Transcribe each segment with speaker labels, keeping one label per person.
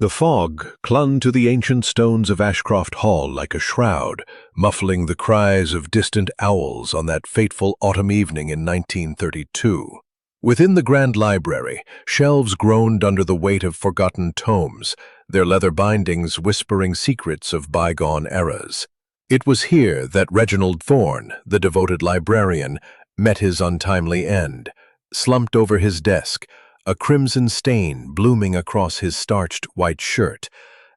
Speaker 1: The fog clung to the ancient stones of Ashcroft Hall like a shroud, muffling the cries of distant owls on that fateful autumn evening in 1932. Within the grand library, shelves groaned under the weight of forgotten tomes, their leather bindings whispering secrets of bygone eras. It was here that Reginald Thorne, the devoted librarian, met his untimely end, slumped over his desk, a crimson stain blooming across his starched white shirt,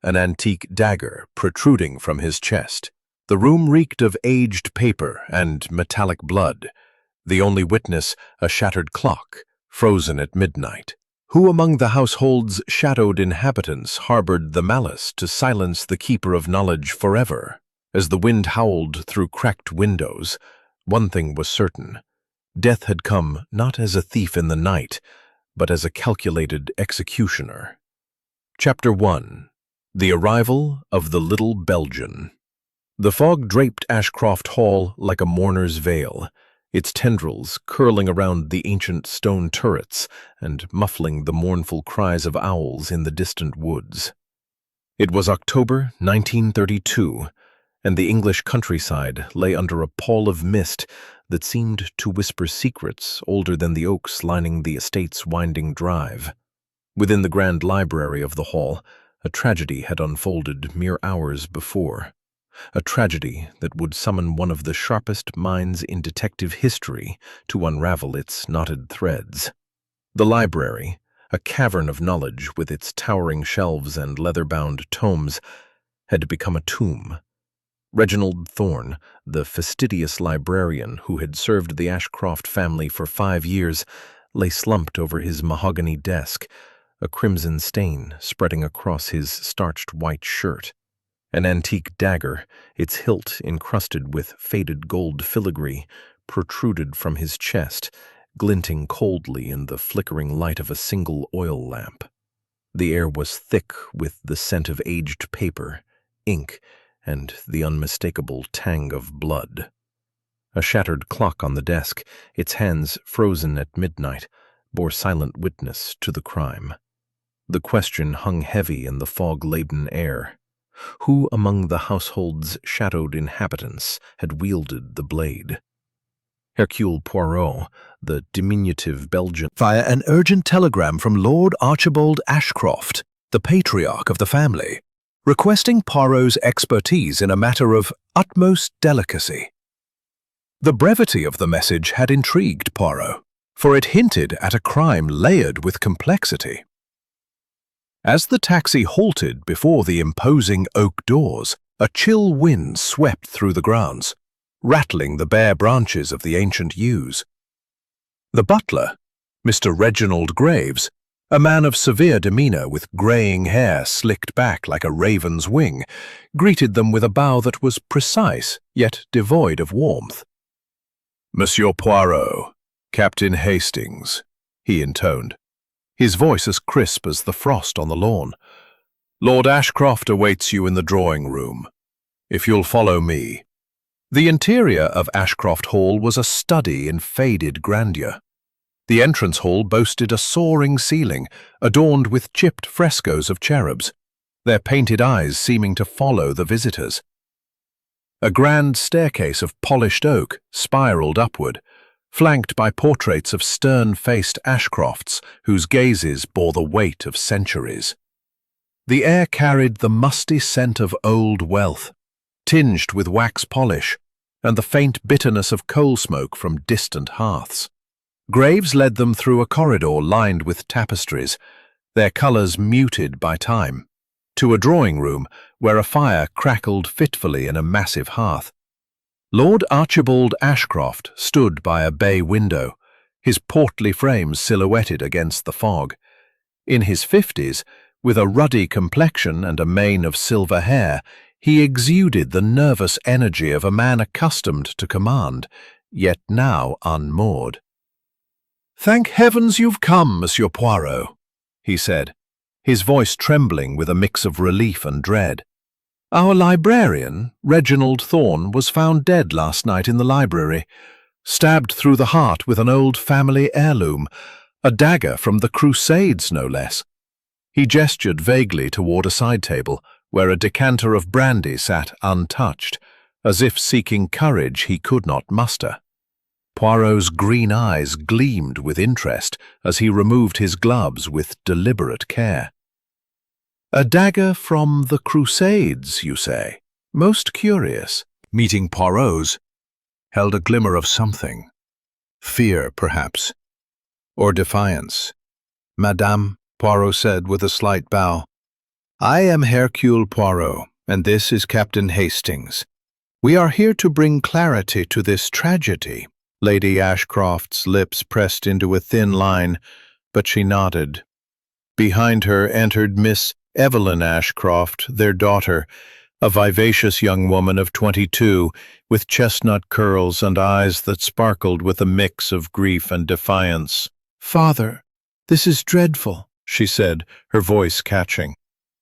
Speaker 1: an antique dagger protruding from his chest. The room reeked of aged paper and metallic blood. The only witness, a shattered clock, frozen at midnight. Who among the household's shadowed inhabitants harbored the malice to silence the keeper of knowledge forever? As the wind howled through cracked windows, one thing was certain. Death had come not as a thief in the night, but as a calculated executioner. Chapter 1. The Arrival of the Little Belgian. The fog draped Ashcroft Hall like a mourner's veil, its tendrils curling around the ancient stone turrets and muffling the mournful cries of owls in the distant woods. It was October 1932, and the English countryside lay under a pall of mist that seemed to whisper secrets older than the oaks lining the estate's winding drive. Within the grand library of the hall, a tragedy had unfolded mere hours before. A tragedy that would summon one of the sharpest minds in detective history to unravel its knotted threads. The library, a cavern of knowledge with its towering shelves and leather-bound tomes, had become a tomb. Reginald Thorne, the fastidious librarian who had served the Ashcroft family for 5 years, lay slumped over his mahogany desk, a crimson stain spreading across his starched white shirt. An antique dagger, its hilt encrusted with faded gold filigree, protruded from his chest, glinting coldly in the flickering light of a single oil lamp. The air was thick with the scent of aged paper, ink, and the unmistakable tang of blood. A shattered clock on the desk, its hands frozen at midnight, bore silent witness to the crime. The question hung heavy in the fog-laden air. Who among the household's shadowed inhabitants had wielded the blade? Hercule Poirot, the diminutive Belgian, via an urgent telegram from Lord Archibald Ashcroft, the patriarch of the family, requesting Poirot's expertise in a matter of utmost delicacy. The brevity of the message had intrigued Poirot, for it hinted at a crime layered with complexity. As the taxi halted before the imposing oak doors, a chill wind swept through the grounds, rattling the bare branches of the ancient yews. The butler, Mr. Reginald Graves, a man of severe demeanor with greying hair slicked back like a raven's wing, greeted them with a bow that was precise yet devoid of warmth. "Monsieur Poirot, Captain Hastings," he intoned, his voice as crisp as the frost on the lawn. "Lord Ashcroft awaits you in the drawing-room. If you'll follow me." The interior of Ashcroft Hall was a study in faded grandeur. The entrance hall boasted a soaring ceiling, adorned with chipped frescoes of cherubs, their painted eyes seeming to follow the visitors. A grand staircase of polished oak spiraled upward, flanked by portraits of stern-faced Ashcrofts whose gazes bore the weight of centuries. The air carried the musty scent of old wealth, tinged with wax polish, and the faint bitterness of coal smoke from distant hearths. Graves led them through a corridor lined with tapestries, their colours muted by time, to a drawing-room where a fire crackled fitfully in a massive hearth. Lord Archibald Ashcroft stood by a bay window, his portly frame silhouetted against the fog. In his 50s, with a ruddy complexion and a mane of silver hair, he exuded the nervous energy of a man accustomed to command, yet now unmoored. "Thank heavens you've come, Monsieur Poirot," he said, his voice trembling with a mix of relief and dread. "Our librarian, Reginald Thorne, was found dead last night in the library, stabbed through the heart with an old family heirloom, a dagger from the Crusades, no less. He gestured vaguely toward a side table, where a decanter of brandy sat untouched, as if seeking courage he could not muster. Poirot's green eyes gleamed with interest as he removed his gloves with deliberate care. "A dagger from the Crusades, you say? Most curious." Meeting Poirot's held a glimmer of something. Fear, perhaps, or defiance. "Madame," Poirot said with a slight bow, "I am Hercule Poirot, and this is Captain Hastings. We are here to bring clarity to this tragedy." Lady Ashcroft's lips pressed into a thin line, but she nodded. Behind her entered Miss Evelyn Ashcroft, their daughter, a vivacious young woman of 22, with chestnut curls and eyes that sparkled with a mix of grief and defiance. "Father, this is dreadful," she said, her voice catching.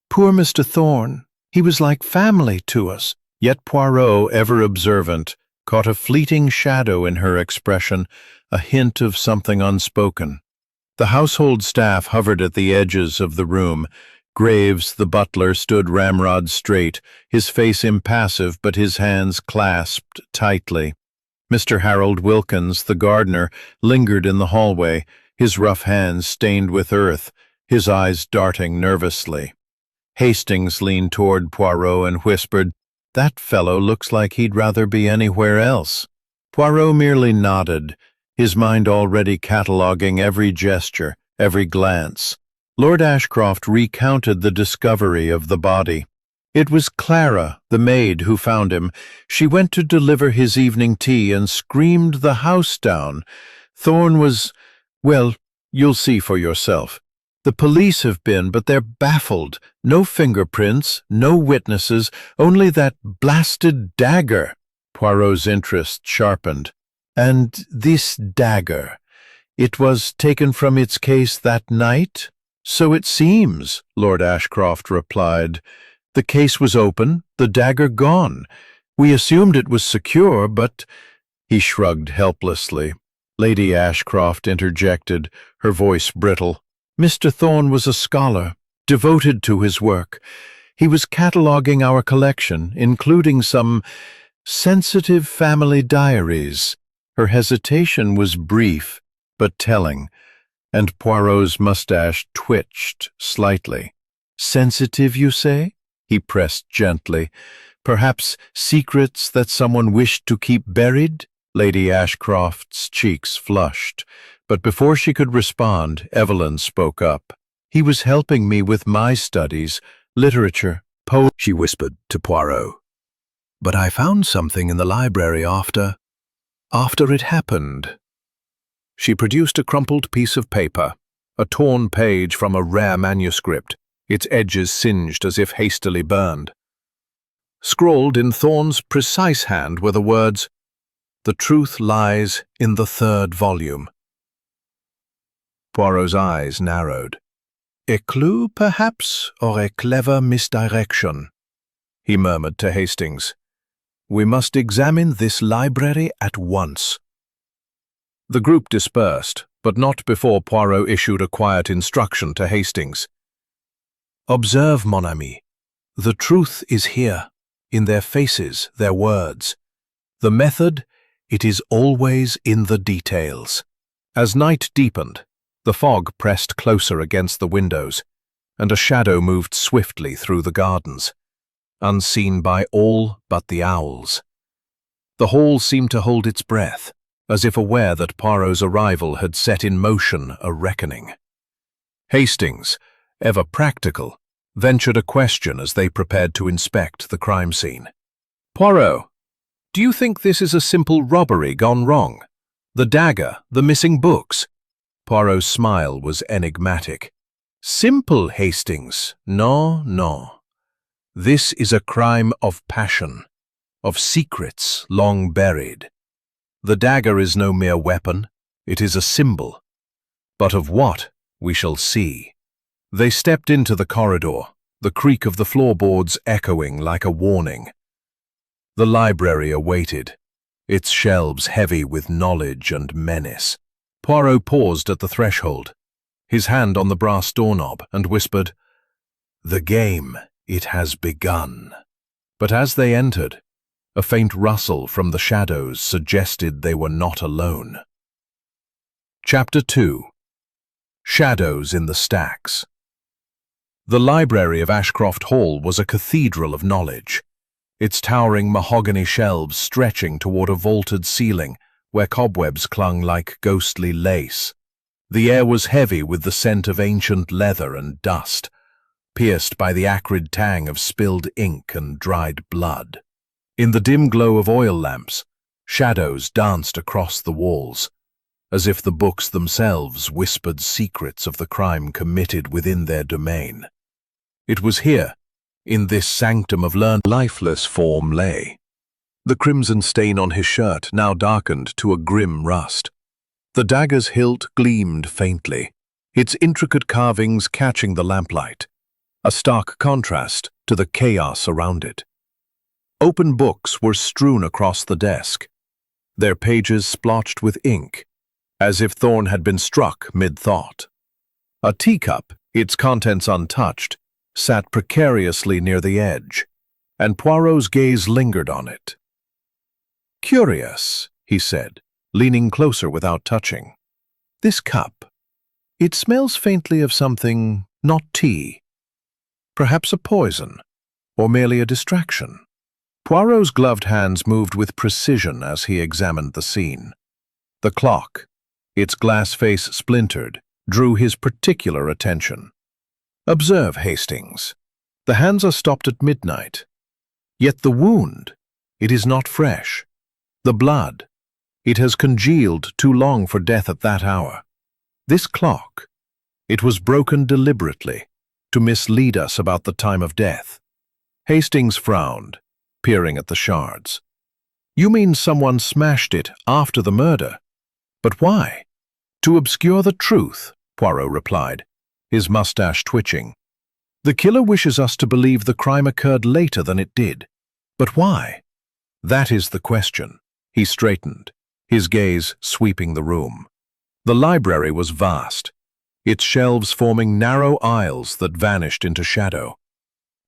Speaker 1: "Poor Mr. Thorne, he was like family to us." Yet Poirot, ever observant, caught a fleeting shadow in her expression, a hint of something unspoken. The household staff hovered at the edges of the room. Graves, the butler, stood ramrod straight, his face impassive but his hands clasped tightly. Mr. Harold Wilkins, the gardener, lingered in the hallway, his rough hands stained with earth, his eyes darting nervously. Hastings leaned toward Poirot and whispered, "That fellow looks like he'd rather be anywhere else." Poirot merely nodded, his mind already cataloguing every gesture, every glance. Lord Ashcroft recounted the discovery of the body. It was Clara, the maid, who found him. She went to deliver his evening tea and screamed the house down. Thorne was, well, you'll see for yourself. The police have been, but they're baffled. No fingerprints, no witnesses, only that blasted dagger. Poirot's interest sharpened. "And this dagger, it was taken from its case that night?" "So it seems," Lord Ashcroft replied. "The case was open, the dagger gone. We assumed it was secure, but—" He shrugged helplessly. Lady Ashcroft interjected, her voice brittle. "Mr. Thorne was a scholar, devoted to his work. He was cataloguing our collection, including some sensitive family diaries." Her hesitation was brief, but telling, and Poirot's mustache twitched slightly. "Sensitive, you say?" he pressed gently. "Perhaps secrets that someone wished to keep buried?" Lady Ashcroft's cheeks flushed, but before she could respond, Evelyn spoke up. "He was helping me with my studies, literature, poetry," she whispered to Poirot. "But I found something in the library after it happened." She produced a crumpled piece of paper, a torn page from a rare manuscript, its edges singed as if hastily burned. Scrawled in Thorne's precise hand were the words, "The truth lies in the 3rd volume." Poirot's eyes narrowed. "A clue, perhaps, or a clever misdirection," he murmured to Hastings. "We must examine this library at once." The group dispersed, but not before Poirot issued a quiet instruction to Hastings. "Observe, mon ami. The truth is here, in their faces, their words. The method, it is always in the details." As night deepened, the fog pressed closer against the windows, and a shadow moved swiftly through the gardens, unseen by all but the owls. The hall seemed to hold its breath, as if aware that Poirot's arrival had set in motion a reckoning. Hastings, ever practical, ventured a question as they prepared to inspect the crime scene. "Poirot, do you think this is a simple robbery gone wrong? The dagger, the missing books?" Poirot's smile was enigmatic. "Simple, Hastings. No, no. This is a crime of passion, of secrets long buried. The dagger is no mere weapon, it is a symbol. But of what, we shall see." They stepped into the corridor, the creak of the floorboards echoing like a warning. The library awaited, its shelves heavy with knowledge and menace. Poirot paused at the threshold, his hand on the brass doorknob, and whispered, "The game, it has begun." But as they entered, a faint rustle from the shadows suggested they were not alone. Chapter 2. Shadows in the Stacks. The library of Ashcroft Hall was a cathedral of knowledge, its towering mahogany shelves stretching toward a vaulted ceiling where cobwebs clung like ghostly lace. The air was heavy with the scent of ancient leather and dust, pierced by the acrid tang of spilled ink and dried blood. In the dim glow of oil lamps, shadows danced across the walls, as if the books themselves whispered secrets of the crime committed within their domain. It was here, in this sanctum of learned, lifeless form lay. The crimson stain on his shirt now darkened to a grim rust. The dagger's hilt gleamed faintly, its intricate carvings catching the lamplight, a stark contrast to the chaos around it. Open books were strewn across the desk, their pages splotched with ink, as if Thorne had been struck mid-thought. A teacup, its contents untouched, sat precariously near the edge, and Poirot's gaze lingered on it. "Curious," he said, leaning closer without touching. "This cup. It smells faintly of something not tea. Perhaps a poison, or merely a distraction." Poirot's gloved hands moved with precision as he examined the scene. The clock, its glass face splintered, drew his particular attention. "Observe, Hastings. The hands are stopped at midnight. Yet the wound, it is not fresh. The blood, it has congealed too long for death at that hour. This clock, it was broken deliberately to mislead us about the time of death." Hastings frowned, peering at the shards. "You mean someone smashed it after the murder? But why?" "To obscure the truth," Poirot replied, his mustache twitching. "The killer wishes us to believe the crime occurred later than it did. But why? That is the question." He straightened, his gaze sweeping the room. The library was vast, its shelves forming narrow aisles that vanished into shadow.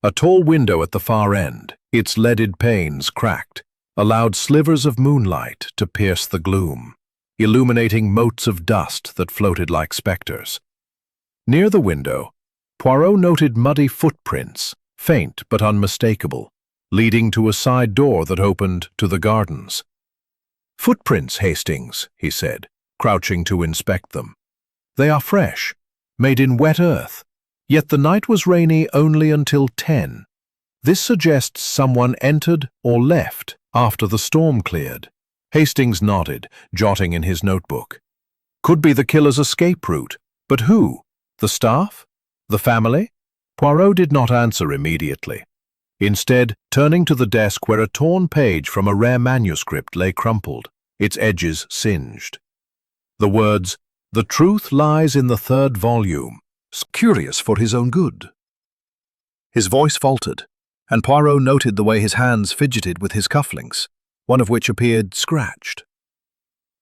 Speaker 1: A tall window at the far end, its leaded panes cracked, allowed slivers of moonlight to pierce the gloom, illuminating motes of dust that floated like specters. Near the window, Poirot noted muddy footprints, faint but unmistakable, leading to a side door that opened to the gardens. "Footprints, Hastings," he said, crouching to inspect them. "They are fresh, made in wet earth, yet the night was rainy only until 10. This suggests someone entered or left after the storm cleared." Hastings nodded, jotting in his notebook. "Could be the killer's escape route, but who? The staff? The family?" Poirot did not answer immediately, instead turning to the desk where a torn page from a rare manuscript lay crumpled, its edges singed. The words, "The truth lies in the third volume," curious for his own good. His voice faltered, and Poirot noted the way his hands fidgeted with his cufflinks, one of which appeared scratched.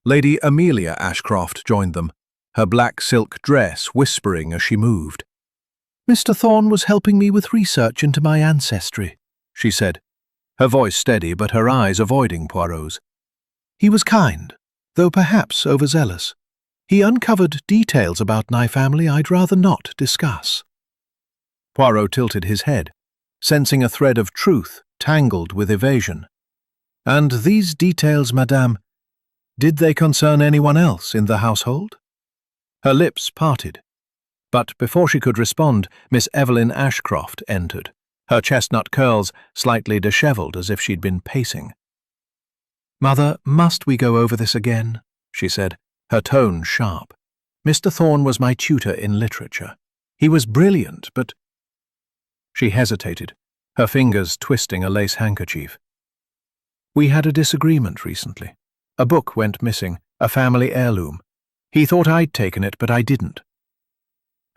Speaker 1: Lady Amelia Ashcroft joined them, her black silk dress whispering as she moved. "Mr. Thorne was helping me with research into my ancestry," she said, her voice steady but her eyes avoiding Poirot's. "He was kind, though perhaps overzealous. He uncovered details about my family I'd rather not discuss." Poirot tilted his head, sensing a thread of truth tangled with evasion. "And these details, madame, did they concern anyone else in the household?" Her lips parted, but before she could respond, Miss Evelyn Ashcroft entered, her chestnut curls slightly dishevelled as if she'd been pacing. "Mother, must we go over this again?" she said, her tone sharp. "Mr. Thorne was my tutor in literature. He was brilliant, but—" She hesitated, her fingers twisting a lace handkerchief. "We had a disagreement recently. A book went missing, a family heirloom. He thought I'd taken it, but I didn't."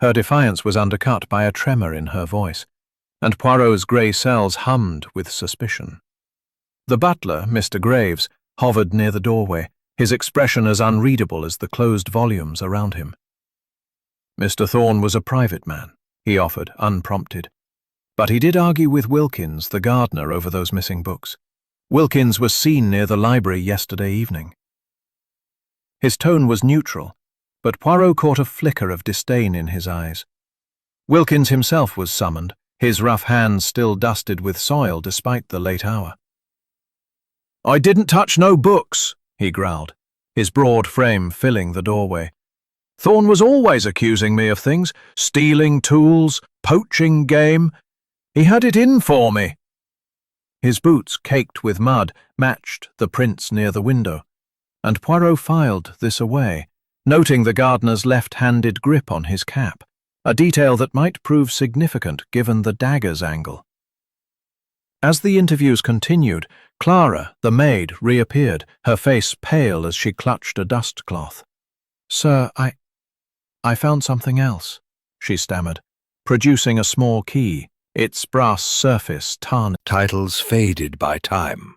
Speaker 1: Her defiance was undercut by a tremor in her voice, and Poirot's grey cells hummed with suspicion. The butler, Mr. Graves, hovered near the doorway, his expression as unreadable as the closed volumes around him.
Speaker 2: Mr. Thorne was a private man, he offered, unprompted. But he did argue with Wilkins, the gardener, over those missing books. Wilkins was seen near the library yesterday evening. His tone was neutral, but Poirot caught a flicker of disdain in his eyes. Wilkins himself was summoned, his rough hands still dusted with soil despite the late hour. "I didn't touch no books," he growled, his broad frame filling the doorway. "Thorne was always accusing me of things, stealing tools, poaching game. He had it in for me." His boots, caked with mud, matched the prints near the window, and Poirot filed this away, noting the gardener's left-handed grip on his cap, a detail that might prove significant given the dagger's angle. As the interviews continued, Clara, the maid, reappeared, her face pale as she clutched a dust-cloth. "Sir, I found something else," she stammered, producing a small key, its brass surface tarnished.
Speaker 1: Titles faded by time.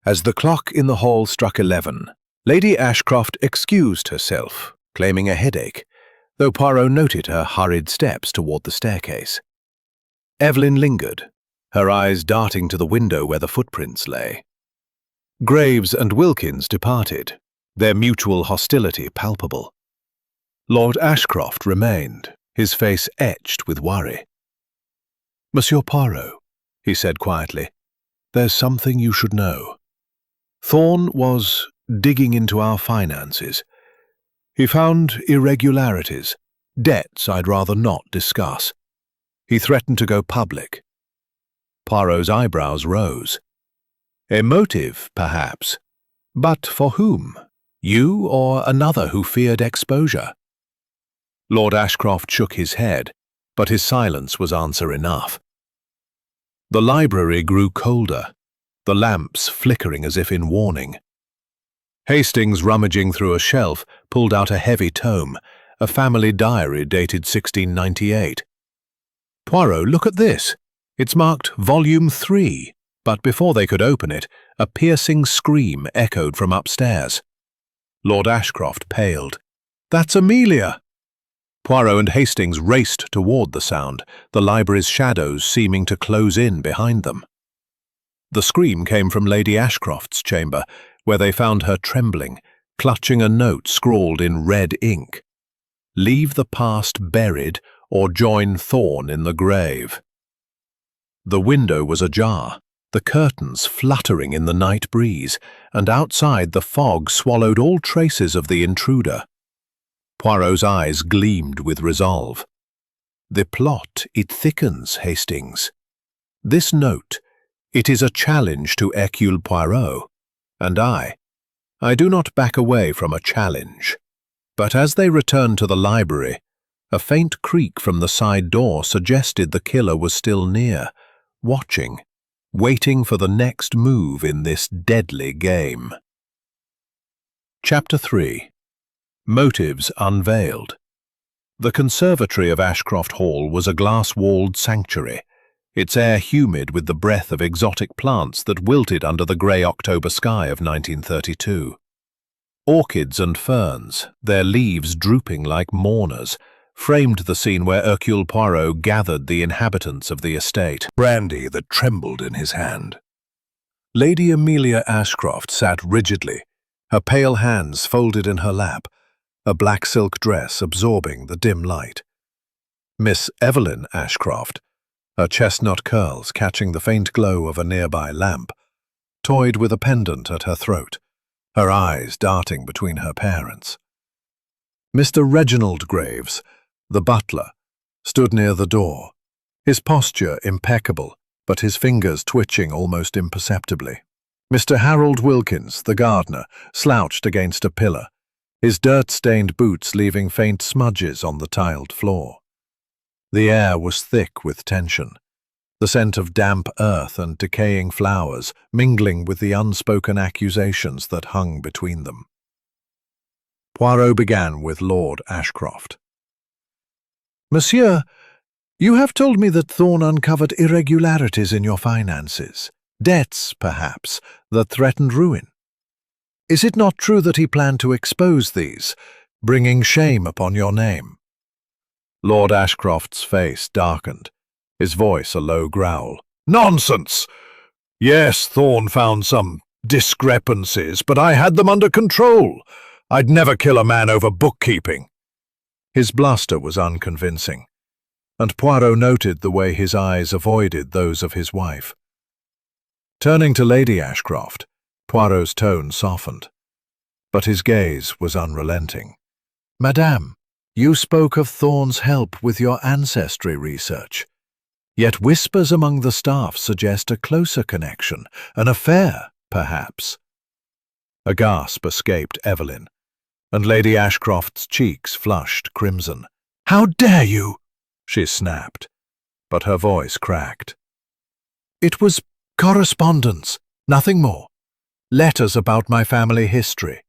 Speaker 1: As the clock in the hall struck 11, Lady Ashcroft excused herself, claiming a headache, though Poirot noted her hurried steps toward the staircase. Evelyn lingered, her eyes darting to the window where the footprints lay. Graves and Wilkins departed, their mutual hostility palpable. Lord Ashcroft remained, his face etched with worry. "Monsieur Poirot," he said quietly, "there's something you should know. Thorne was digging into our finances. He found irregularities, debts I'd rather not discuss. He threatened to go public." Poirot's eyebrows rose. "A motive, perhaps. But for whom? You or another who feared exposure?" Lord Ashcroft shook his head, but his silence was answer enough. The library grew colder, the lamps flickering as if in warning. Hastings, rummaging through a shelf, pulled out a heavy tome, a family diary dated 1698. "Poirot, look at this. It's marked Volume 3, but before they could open it, a piercing scream echoed from upstairs. Lord Ashcroft paled. "That's Amelia!" Poirot and Hastings raced toward the sound, the library's shadows seeming to close in behind them. The scream came from Lady Ashcroft's chamber, where they found her trembling, clutching a note scrawled in red ink. "Leave the past buried or join Thorne in the grave." The window was ajar, the curtains fluttering in the night breeze, and outside the fog swallowed all traces of the intruder. Poirot's eyes gleamed with resolve. "The plot, it thickens, Hastings. This note, it is a challenge to Hercule Poirot, and I do not back away from a challenge." But as they returned to the library, a faint creak from the side door suggested the killer was still near, watching, waiting for the next move in this deadly game. Chapter 3. Motives Unveiled. The conservatory of Ashcroft Hall was a glass-walled sanctuary, its air humid with the breath of exotic plants that wilted under the grey October sky of 1932. Orchids and ferns, their leaves drooping like mourners, framed the scene where Hercule Poirot gathered the inhabitants of the estate, brandy that trembled in his hand. Lady Amelia Ashcroft sat rigidly, her pale hands folded in her lap, a black silk dress absorbing the dim light. Miss Evelyn Ashcroft, her chestnut curls catching the faint glow of a nearby lamp, toyed with a pendant at her throat, her eyes darting between her parents. Mr. Reginald Graves, the butler, stood near the door, his posture impeccable, but his fingers twitching almost imperceptibly. Mr. Harold Wilkins, the gardener, slouched against a pillar, his dirt-stained boots leaving faint smudges on the tiled floor. The air was thick with tension, the scent of damp earth and decaying flowers mingling with the unspoken accusations that hung between them. Poirot began with Lord Ashcroft. "Monsieur, you have told me that Thorne uncovered irregularities in your finances, debts, perhaps, that threatened ruin. Is it not true that he planned to expose these, bringing shame upon your name?" Lord Ashcroft's face darkened, his voice a low growl. "Nonsense! Yes, Thorne found some discrepancies, but I had them under control. I'd never kill a man over bookkeeping." His bluster was unconvincing, and Poirot noted the way his eyes avoided those of his wife. Turning to Lady Ashcroft, Poirot's tone softened, but his gaze was unrelenting. "Madame, you spoke of Thorne's help with your ancestry research. Yet whispers among the staff suggest a closer connection, an affair, perhaps." A gasp escaped Evelyn, and Lady Ashcroft's cheeks flushed crimson. "How dare you?" she snapped, but her voice cracked. "It was correspondence, nothing more. Letters about my family history.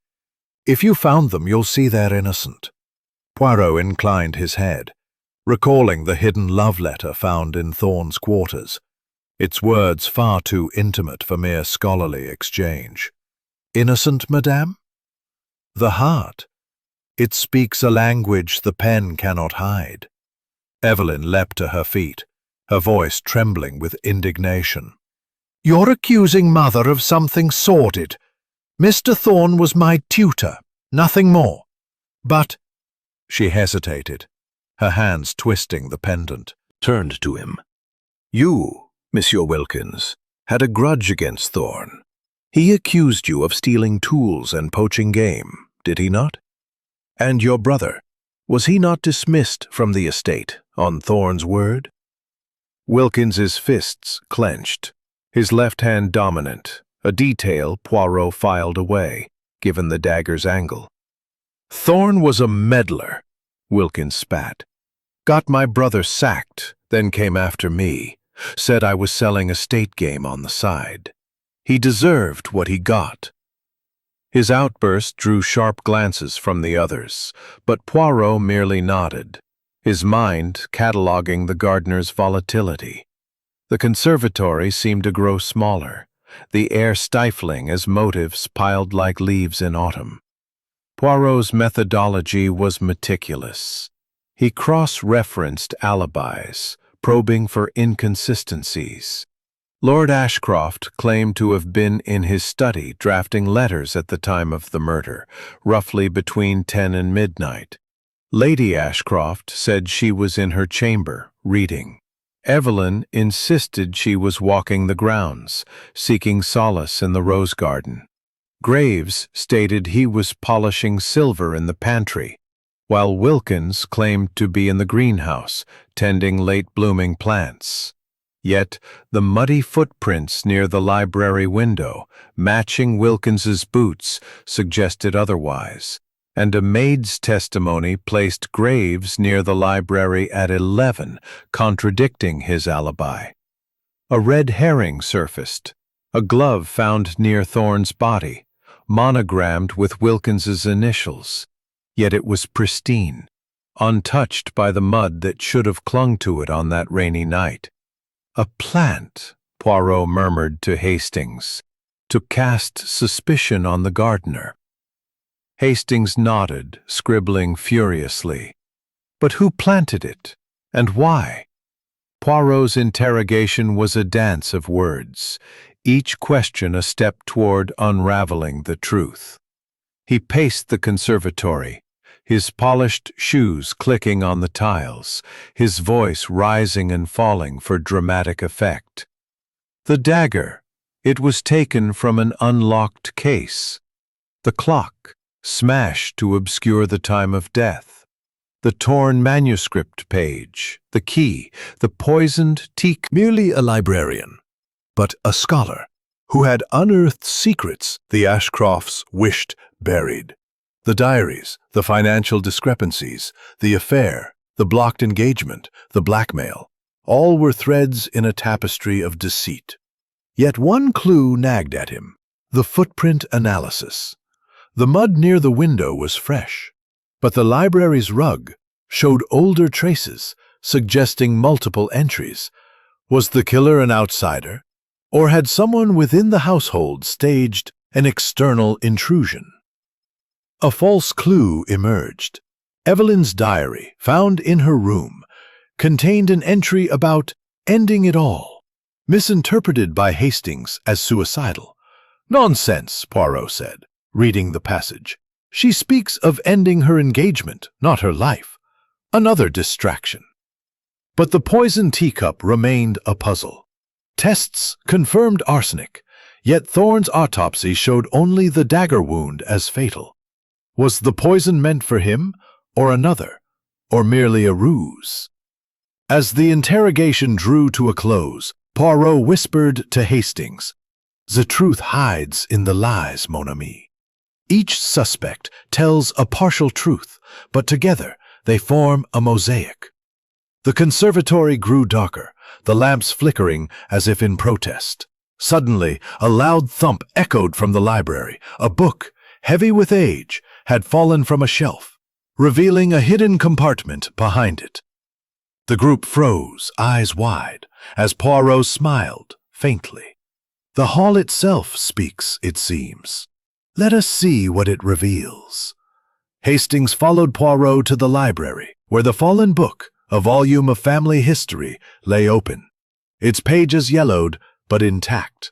Speaker 1: If you found them, you'll see they're innocent." Poirot inclined his head, recalling the hidden love letter found in Thorne's quarters, its words far too intimate for mere scholarly exchange. "Innocent, madame?" "The heart. It speaks a language the pen cannot hide." Evelyn leapt to her feet, her voice trembling with indignation. "You're accusing Mother of something sordid. Mr. Thorne was my tutor, nothing more. But—" She hesitated, her hands twisting the pendant.
Speaker 2: Turned to him. "You, Monsieur Wilkins, had a grudge against Thorne. He accused you of stealing tools and poaching game, did he not? And your brother, was he not dismissed from the estate on Thorne's word?" Wilkins's fists clenched, his left hand dominant, a detail Poirot filed away, given the dagger's angle. "Thorne was a meddler," Wilkins spat. "Got my brother sacked, then came after me, said I was selling estate game on the side. He deserved what he got." His outburst drew sharp glances from the others, but Poirot merely nodded, his mind cataloguing the gardener's volatility. The conservatory seemed to grow smaller, the air stifling as motives piled like leaves in autumn. Poirot's methodology was meticulous. He cross-referenced alibis, probing for inconsistencies. Lord Ashcroft claimed to have been in his study drafting letters at the time of the murder, roughly between 10 and midnight. Lady Ashcroft said she was in her chamber, reading. Evelyn insisted she was walking the grounds, seeking solace in the rose garden. Graves stated he was polishing silver in the pantry, while Wilkins claimed to be in the greenhouse, tending late-blooming plants. Yet the muddy footprints near the library window, matching Wilkins's boots, suggested otherwise, and a maid's testimony placed Graves near the library at 11, contradicting his alibi. A red herring surfaced, a glove found near Thorne's body, monogrammed with Wilkins's initials, yet it was pristine, untouched by the mud that should have clung to it on that rainy night. "A plant," Poirot murmured to Hastings, "to cast suspicion on the gardener." Hastings nodded, scribbling furiously. But who planted it, and why? Poirot's interrogation was a dance of words, each question a step toward unraveling the truth. He paced the conservatory, his polished shoes clicking on the tiles, his voice rising and falling for dramatic effect. The dagger, it was taken from an unlocked case. The clock, smashed to obscure the time of death. The torn manuscript page, the key, the poisoned teak.
Speaker 1: Merely a librarian, but a scholar who had unearthed secrets the Ashcrofts wished buried. The diaries, the financial discrepancies, the affair, the blocked engagement, the blackmail, all were threads in a tapestry of deceit. Yet one clue nagged at him, the footprint analysis. The mud near the window was fresh, but the library's rug showed older traces, suggesting multiple entries. Was the killer an outsider, or had someone within the household staged an external intrusion? A false clue emerged. Evelyn's diary, found in her room, contained an entry about ending it all, misinterpreted by Hastings as suicidal. "Nonsense," Poirot said, reading the passage. "She speaks of ending her engagement, not her life. Another distraction." But the poisoned teacup remained a puzzle. Tests confirmed arsenic, yet Thorne's autopsy showed only the dagger wound as fatal. Was the poison meant for him, or another, or merely a ruse? As the interrogation drew to a close, Poirot whispered to Hastings, "The truth hides in the lies, mon ami. Each suspect tells a partial truth, but together they form a mosaic." The conservatory grew darker, the lamps flickering as if in protest. Suddenly, a loud thump echoed from the library. A book, heavy with age, had fallen from a shelf, revealing a hidden compartment behind it. The group froze, eyes wide, as Poirot smiled faintly. "The hall itself speaks, it seems. Let us see what it reveals." Hastings followed Poirot to the library, where the fallen book, a volume of family history, lay open, its pages yellowed but intact.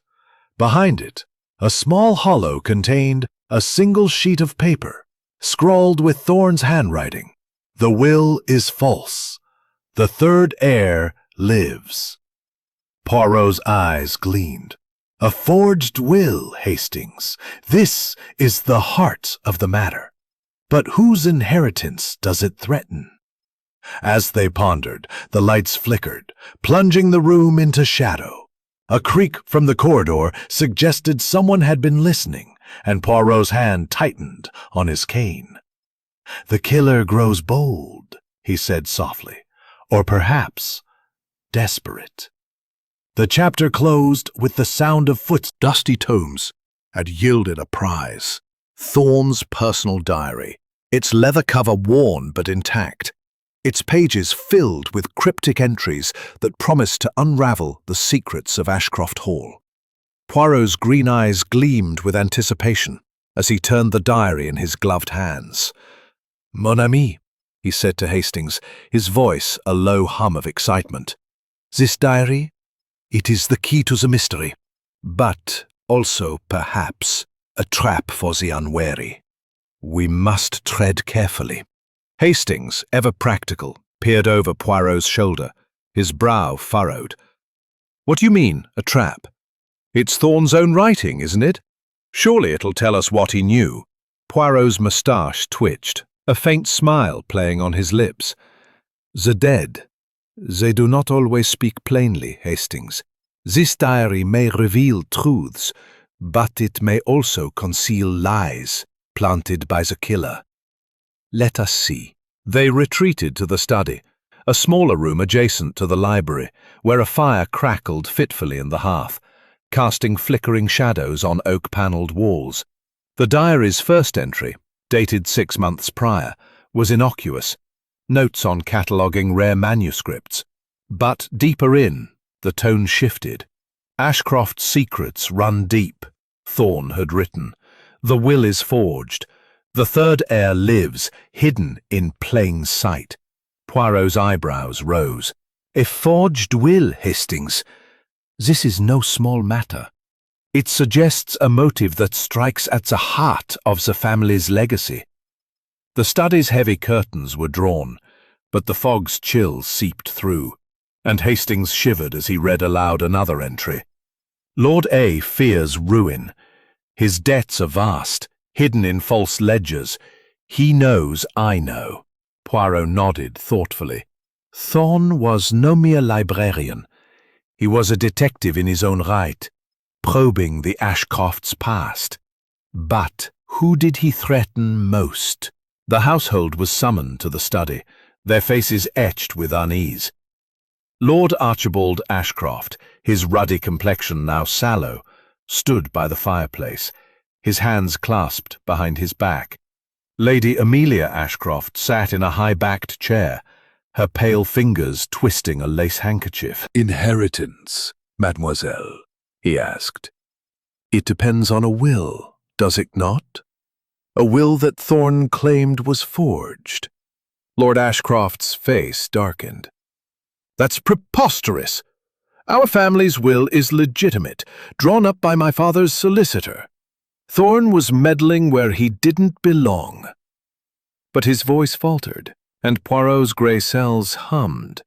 Speaker 1: Behind it, a small hollow contained a single sheet of paper, scrawled with Thorne's handwriting. "The will is false. The third heir lives." Poirot's eyes gleamed. "A forged will, Hastings. This is the heart of the matter. But whose inheritance does it threaten?" As they pondered, the lights flickered, plunging the room into shadow. A creak from the corridor suggested someone had been listening, and Poirot's hand tightened on his cane. "The killer grows bold," he said softly, "or perhaps desperate." The chapter closed with the sound of footsteps. Dusty tomes had yielded a prize. Thorne's personal diary, its leather cover worn but intact, its pages filled with cryptic entries that promised to unravel the secrets of Ashcroft Hall. Poirot's green eyes gleamed with anticipation as he turned the diary in his gloved hands. "Mon ami," he said to Hastings, his voice a low hum of excitement. "This diary? It is the key to the mystery, but also, perhaps, a trap for the unwary. We must tread carefully." Hastings, ever practical, peered over Poirot's shoulder, his brow furrowed. "What do you mean, a trap? It's Thorne's own writing, isn't it? Surely it'll tell us what he knew." Poirot's moustache twitched, a faint smile playing on his lips. "The dead, they do not always speak plainly, Hastings. This diary may reveal truths, but it may also conceal lies planted by the killer. Let us see." They retreated to the study, a smaller room adjacent to the library, where a fire crackled fitfully in the hearth, casting flickering shadows on oak-panelled walls. The diary's first entry, dated 6 months prior, was innocuous, notes on cataloguing rare manuscripts. But deeper in, the tone shifted. "Ashcroft's secrets run deep," Thorne had written. "The will is forged. The third heir lives, hidden in plain sight." Poirot's eyebrows rose. "A forged will, Hastings. This is no small matter. It suggests a motive that strikes at the heart of the family's legacy." The study's heavy curtains were drawn, but the fog's chill seeped through, and Hastings shivered as he read aloud another entry. "Lord A fears ruin. His debts are vast, hidden in false ledgers. He knows I know." Poirot nodded thoughtfully. Thorne was no mere librarian. He was a detective in his own right, probing the Ashcrofts' past. But who did he threaten most? The household was summoned to the study, their faces etched with unease. Lord Archibald Ashcroft, his ruddy complexion now sallow, stood by the fireplace, his hands clasped behind his back. Lady Amelia Ashcroft sat in a high-backed chair, her pale fingers twisting a lace handkerchief. "Inheritance, mademoiselle?" he asked. "It depends on a will, does it not? A will that Thorne claimed was forged."
Speaker 2: Lord Ashcroft's face darkened. "That's preposterous. Our family's will is legitimate, drawn up by my father's solicitor. Thorne was meddling where he didn't belong." But his voice faltered, and Poirot's grey cells hummed.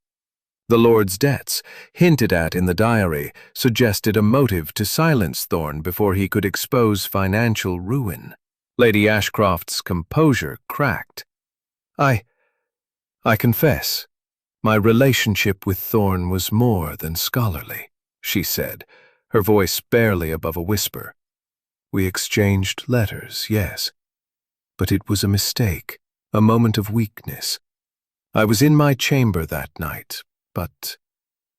Speaker 2: The Lord's debts, hinted at in the diary, suggested a motive to silence Thorne before he could expose financial ruin. Lady Ashcroft's composure cracked. I confess, my relationship with Thorne was more than scholarly," she said, her voice barely above a whisper. "We exchanged letters, yes, but it was a mistake, a moment of weakness. I was in my chamber that night, but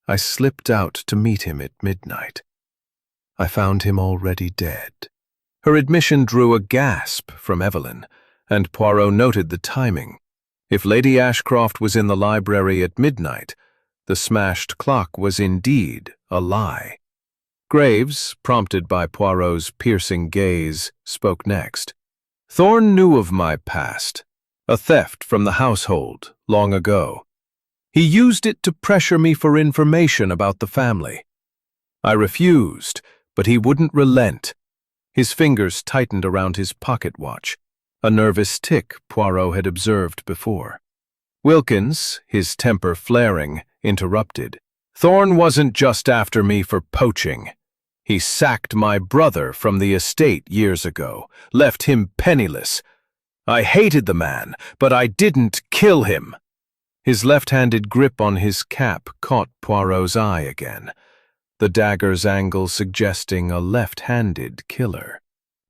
Speaker 2: I slipped out to meet him at midnight. I found him already dead." Her admission drew a gasp from Evelyn, and Poirot noted the timing. If Lady Ashcroft was in the library at midnight, the smashed clock was indeed a lie. Graves, prompted by Poirot's piercing gaze, spoke next. "Thorne knew of my past, a theft from the household, long ago. He used it to pressure me for information about the family. I refused, but he wouldn't relent." His fingers tightened around his pocket watch, a nervous tick Poirot had observed before. Wilkins, his temper flaring, interrupted. "Thorne wasn't just after me for poaching. He sacked my brother from the estate years ago, left him penniless. I hated the man, but I didn't kill him." His left-handed grip on his cap caught Poirot's eye again, the dagger's angle suggesting a left-handed killer.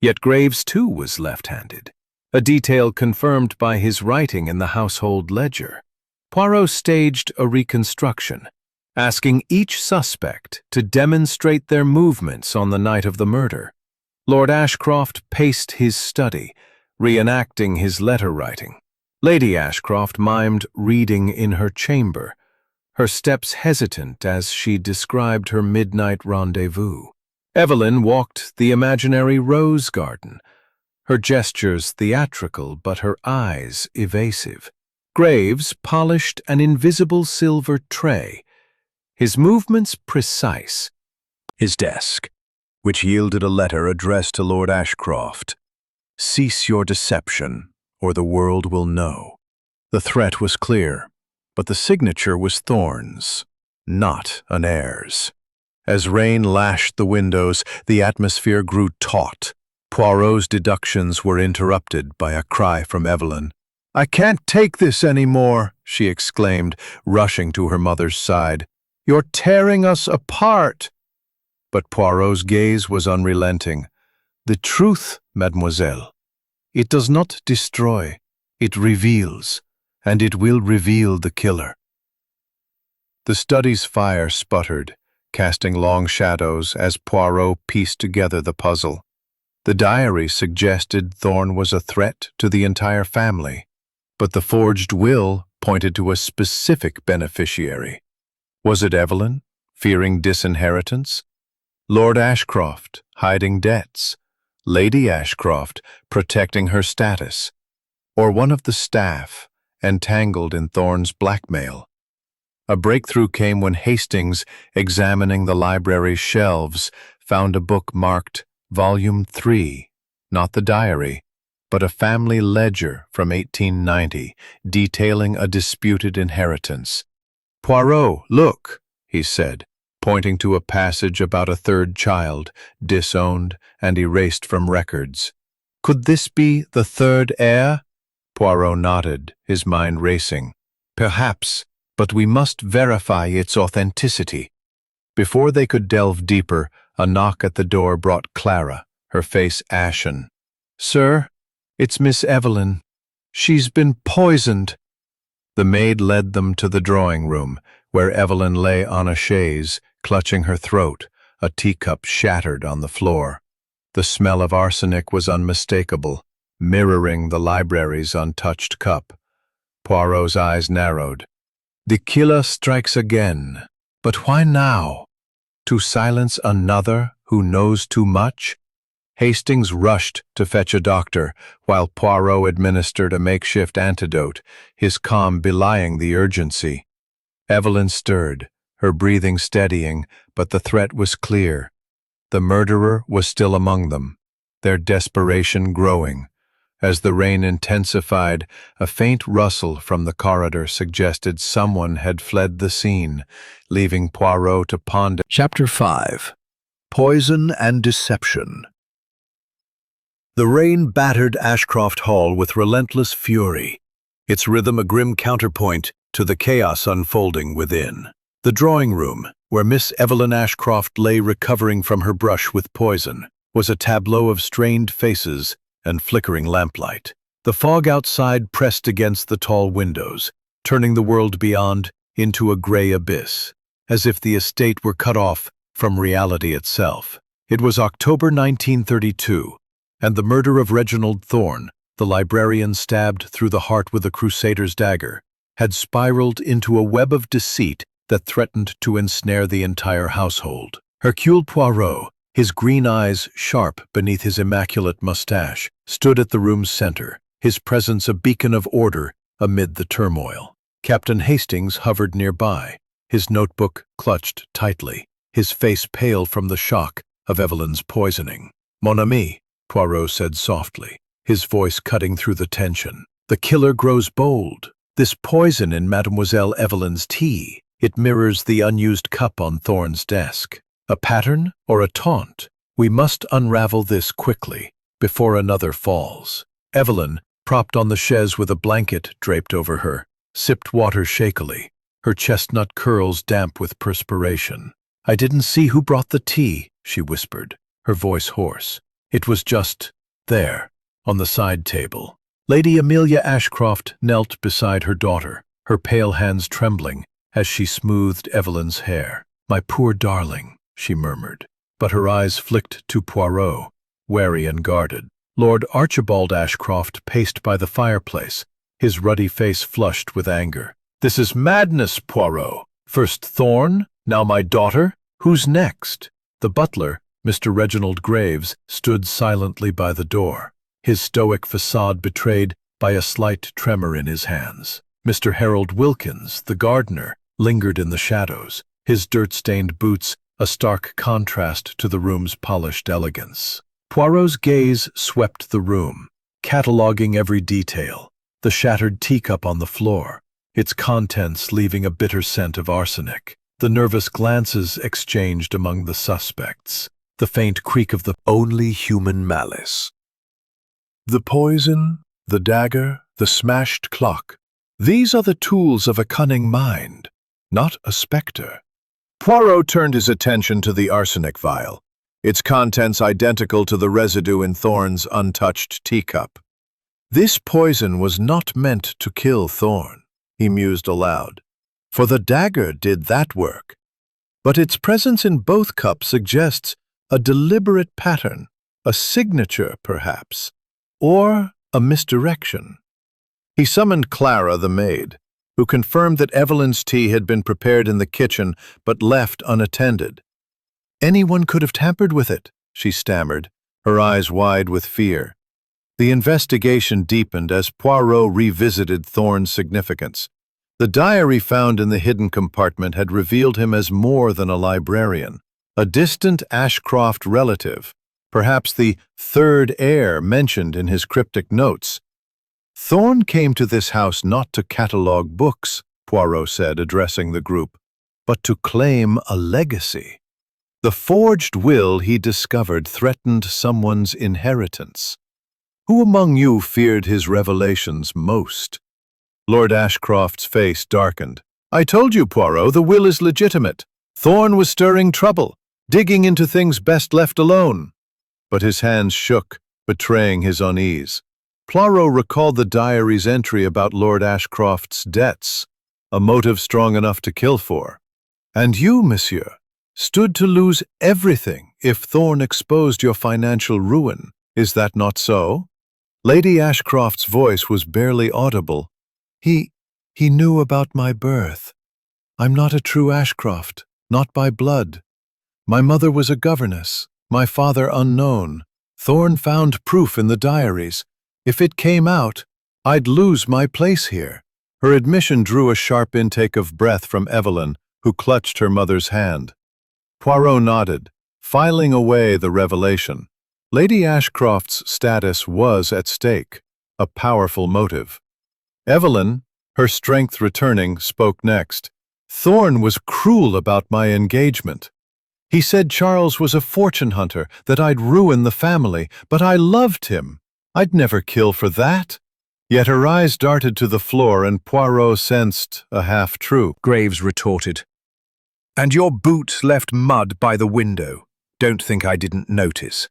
Speaker 2: Yet Graves too was left-handed, a detail confirmed by his writing in the household ledger. Poirot staged a reconstruction, asking each suspect to demonstrate their movements on the night of the murder. Lord Ashcroft paced his study, reenacting his letter-writing. Lady Ashcroft mimed reading in her chamber, her steps hesitant as she described her midnight rendezvous. Evelyn walked the imaginary rose garden, her gestures theatrical but her eyes evasive. Graves polished an invisible silver tray, his movements precise.
Speaker 1: His desk, which yielded a letter addressed to Lord Ashcroft. "Cease your deception, or the world will know." The threat was clear, but the signature was Thorne's, not an heir's. As rain lashed the windows, the atmosphere grew taut. Poirot's deductions were interrupted by a cry from Evelyn. "I can't take this anymore," she exclaimed, rushing to her mother's side. "You're tearing us apart." But Poirot's gaze was unrelenting. "The truth, mademoiselle. It does not destroy, it reveals, and it will reveal the killer." The study's fire sputtered, casting long shadows as Poirot pieced together the puzzle. The diary suggested Thorne was a threat to the entire family, but the forged will pointed to a specific beneficiary. Was it Evelyn, fearing disinheritance? Lord Ashcroft, hiding debts? Lady Ashcroft, protecting her status? Or one of the staff, entangled in Thorne's blackmail? A breakthrough came when Hastings, examining the library's shelves, found a book marked Volume 3, not the diary, but a family ledger from 1890, detailing a disputed inheritance. "Poirot, look," he said, pointing to a passage about a third child, disowned and erased from records. "Could this be the third heir?" Poirot nodded, his mind racing. "Perhaps, but we must verify its authenticity." Before they could delve deeper, a knock at the door brought Clara, her face ashen. "Sir, it's Miss Evelyn. She's been poisoned." The maid led them to the drawing room, where Evelyn lay on a chaise, clutching her throat, a teacup shattered on the floor. The smell of arsenic was unmistakable, mirroring the library's untouched cup. Poirot's eyes narrowed. The killer strikes again. But why now? To silence another who knows too much? Hastings rushed to fetch a doctor, while Poirot administered a makeshift antidote, his calm belying the urgency. Evelyn stirred, her breathing steadying, but the threat was clear. The murderer was still among them, their desperation growing. As the rain intensified, a faint rustle from the corridor suggested someone had fled the scene, leaving Poirot to ponder.
Speaker 2: Chapter 5. Poison and Deception. The rain battered Ashcroft Hall with relentless fury, its rhythm a grim counterpoint to the chaos unfolding within. The drawing room, where Miss Evelyn Ashcroft lay recovering from her brush with poison, was a tableau of strained faces and flickering lamplight. The fog outside pressed against the tall windows, turning the world beyond into a gray abyss, as if the estate were cut off from reality itself. It was October 1932, and the murder of Reginald Thorne, the librarian stabbed through the heart with a crusader's dagger, had spiraled into a web of deceit that threatened to ensnare the entire household. Hercule Poirot, his green eyes sharp beneath his immaculate mustache, stood at the room's center, his presence a beacon of order amid the turmoil. Captain Hastings hovered nearby, his notebook clutched tightly, his face pale from the shock of Evelyn's poisoning. "Mon ami," Poirot said softly, his voice cutting through the tension. "The killer grows bold. This poison in Mademoiselle Evelyn's tea, it mirrors the unused cup on Thorne's desk. A pattern or a taunt? We must unravel this quickly, before another falls." Evelyn, propped on the chaise with a blanket draped over her, sipped water shakily, her chestnut curls damp with perspiration. "I didn't see who brought the tea," she whispered, her voice hoarse. "It was just there, on the side table." Lady Amelia Ashcroft knelt beside her daughter, her pale hands trembling as she smoothed Evelyn's hair. "My poor darling," she murmured, but her eyes flicked to Poirot, wary and guarded. Lord Archibald Ashcroft paced by the fireplace, his ruddy face flushed with anger. "This is madness, Poirot. First Thorne, now my daughter. Who's next?" The butler, Mr. Reginald Graves, stood silently by the door, his stoic facade betrayed by a slight tremor in his hands. Mr. Harold Wilkins, the gardener, lingered in the shadows, his dirt-stained boots a stark contrast to the room's polished elegance. Poirot's gaze swept the room, cataloging every detail, the shattered teacup on the floor, its contents leaving a bitter scent of arsenic, the nervous glances exchanged among the suspects, the faint creak of the only human malice. The poison, the dagger, the smashed clock, these are the tools of a cunning mind, not a spectre. Poirot turned his attention to the arsenic vial, its contents identical to the residue in Thorne's untouched teacup. This poison was not meant to kill Thorne, he mused aloud, for the dagger did that work. But its presence in both cups suggests a deliberate pattern, a signature perhaps, or a misdirection. He summoned Clara, the maid, who confirmed that Evelyn's tea had been prepared in the kitchen but left unattended. "Anyone could have tampered with it," she stammered, her eyes wide with fear. The investigation deepened as Poirot revisited Thorne's significance. The diary found in the hidden compartment had revealed him as more than a librarian, a distant Ashcroft relative, perhaps the third heir mentioned in his cryptic notes. "Thorne came to this house not to catalogue books," Poirot said, addressing the group, "but to claim a legacy. The forged will he discovered threatened someone's inheritance. Who among you feared his revelations most?" Lord Ashcroft's face darkened. "I told you, Poirot, the will is legitimate. Thorne was stirring trouble, digging into things best left alone." But his hands shook, betraying his unease. Poirot recalled the diary's entry about Lord Ashcroft's debts, a motive strong enough to kill for. "And you, monsieur, stood to lose everything if Thorne exposed your financial ruin. Is that not so?" Lady Ashcroft's voice was barely audible. He knew about my birth. I'm not a true Ashcroft, not by blood. My mother was a governess, my father unknown. Thorne found proof in the diaries. If it came out, I'd lose my place here." Her admission drew a sharp intake of breath from Evelyn, who clutched her mother's hand. Poirot nodded, filing away the revelation. Lady Ashcroft's status was at stake, a powerful motive. Evelyn, her strength returning, spoke next. "Thorne was cruel about my engagement. He said Charles was a fortune hunter, that I'd ruin the family, but I loved him. I'd never kill for that." Yet her eyes darted to the floor and Poirot sensed a half-truth.
Speaker 1: Graves retorted. "And your boot left mud by the window. Don't think I didn't notice."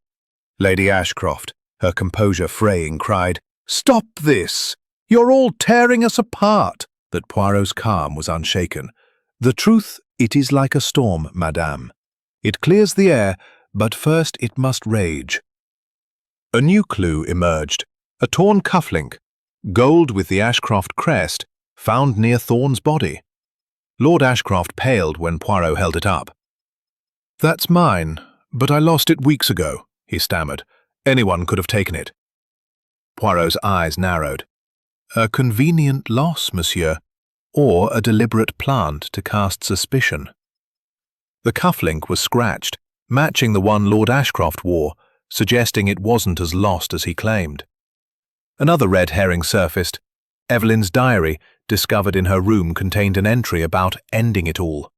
Speaker 1: Lady Ashcroft, her composure fraying, cried, "Stop this! You're all tearing us apart!" But Poirot's calm was unshaken. "The truth, it is like a storm, madame. It clears the air, but first it must rage." A new clue emerged, a torn cufflink, gold with the Ashcroft crest, found near Thorne's body. Lord Ashcroft paled when Poirot held it up. "That's mine, but I lost it weeks ago," he stammered. "Anyone could have taken it." Poirot's eyes narrowed. "A convenient loss, monsieur, or a deliberate plant to cast suspicion." The cufflink was scratched, matching the one Lord Ashcroft wore, suggesting it wasn't as lost as he claimed. Another red herring surfaced. Evelyn's diary, discovered in her room, contained an entry about ending it all.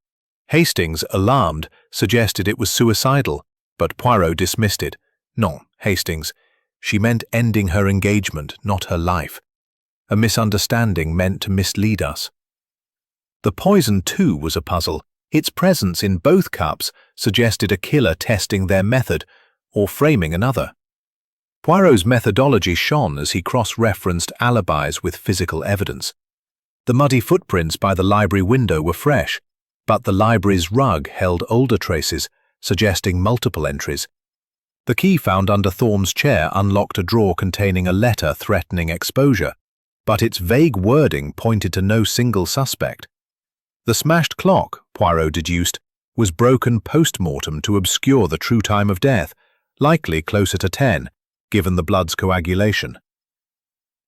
Speaker 1: Hastings, alarmed, suggested it was suicidal, but Poirot dismissed it. "Non, Hastings. She meant ending her engagement, not her life. A misunderstanding meant to mislead us." The poison, too, was a puzzle. Its presence in both cups suggested a killer testing their method, or framing another. Poirot's methodology shone as he cross-referenced alibis with physical evidence. The muddy footprints by the library window were fresh, but the library's rug held older traces, suggesting multiple entries. The key found under Thorne's chair unlocked a drawer containing a letter threatening exposure, but its vague wording pointed to no single suspect. The smashed clock, Poirot deduced, was broken post-mortem to obscure the true time of death, likely closer to 10, given the blood's coagulation.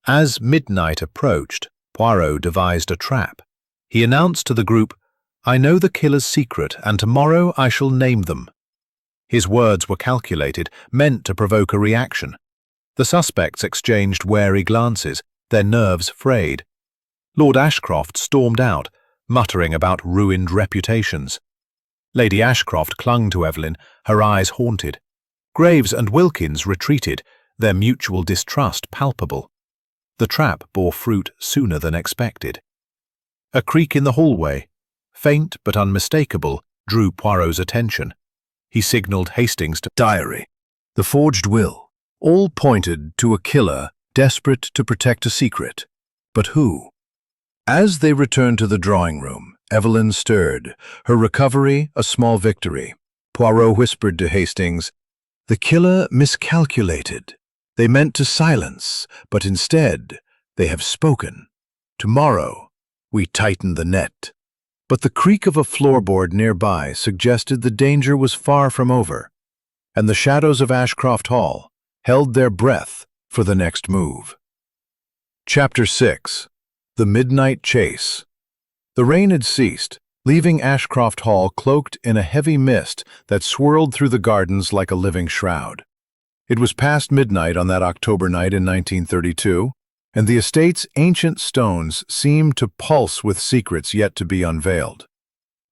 Speaker 1: As midnight approached, Poirot devised a trap. He announced to the group, "I know the killer's secret, and tomorrow I shall name them." His words were calculated, meant to provoke a reaction. The suspects exchanged wary glances, their nerves frayed. Lord Ashcroft stormed out, muttering about ruined reputations. Lady Ashcroft clung to Evelyn, her eyes haunted. Graves and Wilkins retreated, their mutual distrust palpable. The trap bore fruit sooner than expected. A creak in the hallway, faint but unmistakable, drew Poirot's attention. He signaled Hastings to diary. The forged will, all pointed to a killer desperate to protect a secret. But who? As they returned to the drawing room, Evelyn stirred, her recovery a small victory. Poirot whispered to Hastings, "The killer miscalculated. They meant to silence, but instead they have spoken. Tomorrow we tighten the net." But the creak of a floorboard nearby suggested the danger was far from over, and the shadows of Ashcroft Hall held their breath for the next move. Chapter 6. The Midnight Chase. The rain had ceased, leaving Ashcroft Hall cloaked in a heavy mist that swirled through the gardens like a living shroud. It was past midnight on that October night in 1932, and the estate's ancient stones seemed to pulse with secrets yet to be unveiled.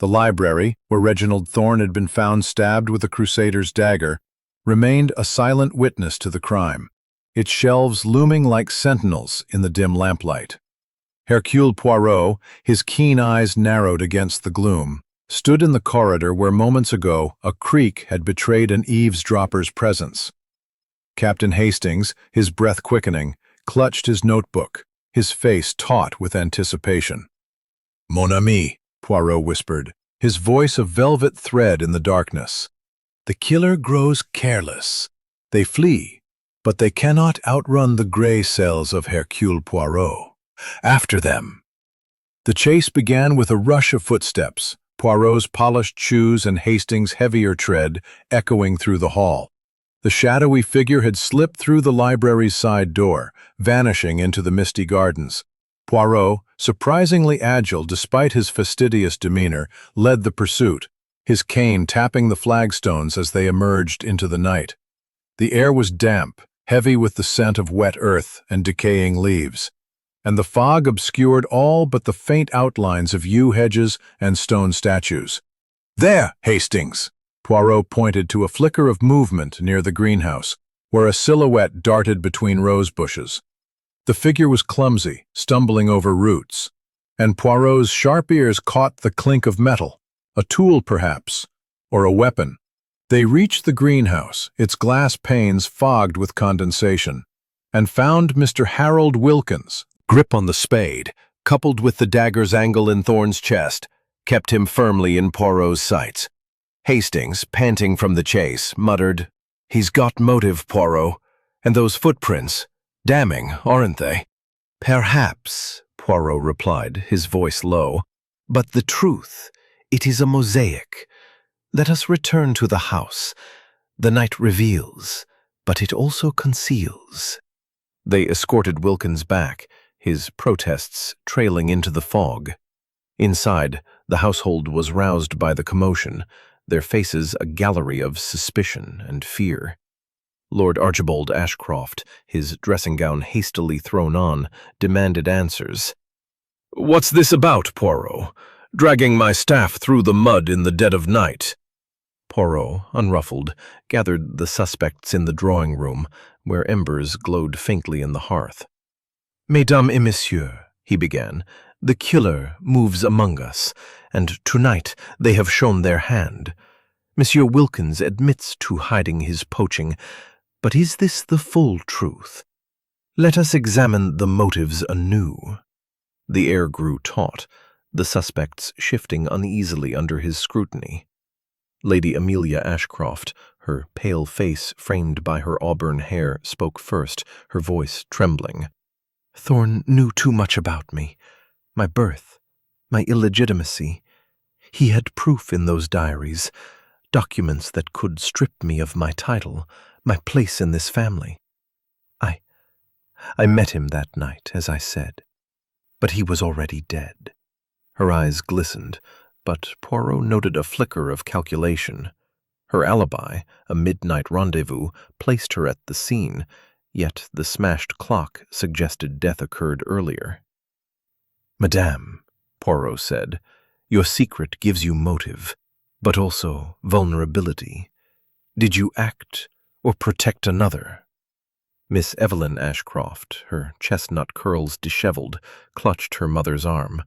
Speaker 1: The library, where Reginald Thorne had been found stabbed with a crusader's dagger, remained a silent witness to the crime, its shelves looming like sentinels in the dim lamplight. Hercule Poirot, his keen eyes narrowed against the gloom, stood in the corridor where moments ago a creak had betrayed an eavesdropper's presence. Captain Hastings, his breath quickening, clutched his notebook, his face taut with anticipation. "Mon ami," Poirot whispered, his voice a velvet thread in the darkness. "The killer grows careless. They flee, but they cannot outrun the gray cells of Hercule Poirot. After them." The chase began with a rush of footsteps, Poirot's polished shoes and Hastings' heavier tread echoing through the hall. The shadowy figure had slipped through the library's side door, vanishing into the misty gardens. Poirot, surprisingly agile despite his fastidious demeanor, led the pursuit, his cane tapping the flagstones as they emerged into the night. The air was damp, heavy with the scent of wet earth and decaying leaves, and the fog obscured all but the faint outlines of yew hedges and stone statues. "There, Hastings!" Poirot pointed to a flicker of movement near the greenhouse, where a silhouette darted between rose bushes. The figure was clumsy, stumbling over roots, and Poirot's sharp ears caught the clink of metal, a tool perhaps, or a weapon. They reached the greenhouse, its glass panes fogged with condensation, and found Mr. Harold Wilkins. Grip on the spade, coupled with the dagger's angle in Thorne's chest, kept him firmly in Poirot's sights. Hastings, panting from the chase, muttered, "He's got motive, Poirot, and those footprints, damning, aren't they?" "Perhaps," Poirot replied, his voice low, "but the truth, it is a mosaic. Let us return to the house. The night reveals, but it also conceals." They escorted Wilkins back, his protests trailing into the fog. Inside, the household was roused by the commotion, their faces a gallery of suspicion and fear. Lord Archibald Ashcroft, his dressing-gown hastily thrown on, demanded answers. "What's this about, Poirot? Dragging my staff through the mud in the dead of night?" Poirot, unruffled, gathered the suspects in the drawing-room, where embers glowed faintly in the hearth. "Mesdames et messieurs," he began, "the killer moves among us, and tonight they have shown their hand. Monsieur Wilkins admits to hiding his poaching, but is this the full truth? Let us examine the motives anew." The air grew taut, the suspects shifting uneasily under his scrutiny. Lady Amelia Ashcroft, her pale face framed by her auburn hair, spoke first, her voice trembling. "Thorne knew too much about me, my birth, my illegitimacy. He had proof in those diaries, documents that could strip me of my title, my place in this family. I met him that night, as I said, but he was already dead." Her eyes glistened, but Poirot noted a flicker of calculation. Her alibi, a midnight rendezvous, placed her at the scene, yet the smashed clock suggested death occurred earlier. "Madame," Poirot said, "your secret gives you motive, but also vulnerability. Did you act or protect another?" Miss Evelyn Ashcroft, her chestnut curls disheveled, clutched her mother's arm.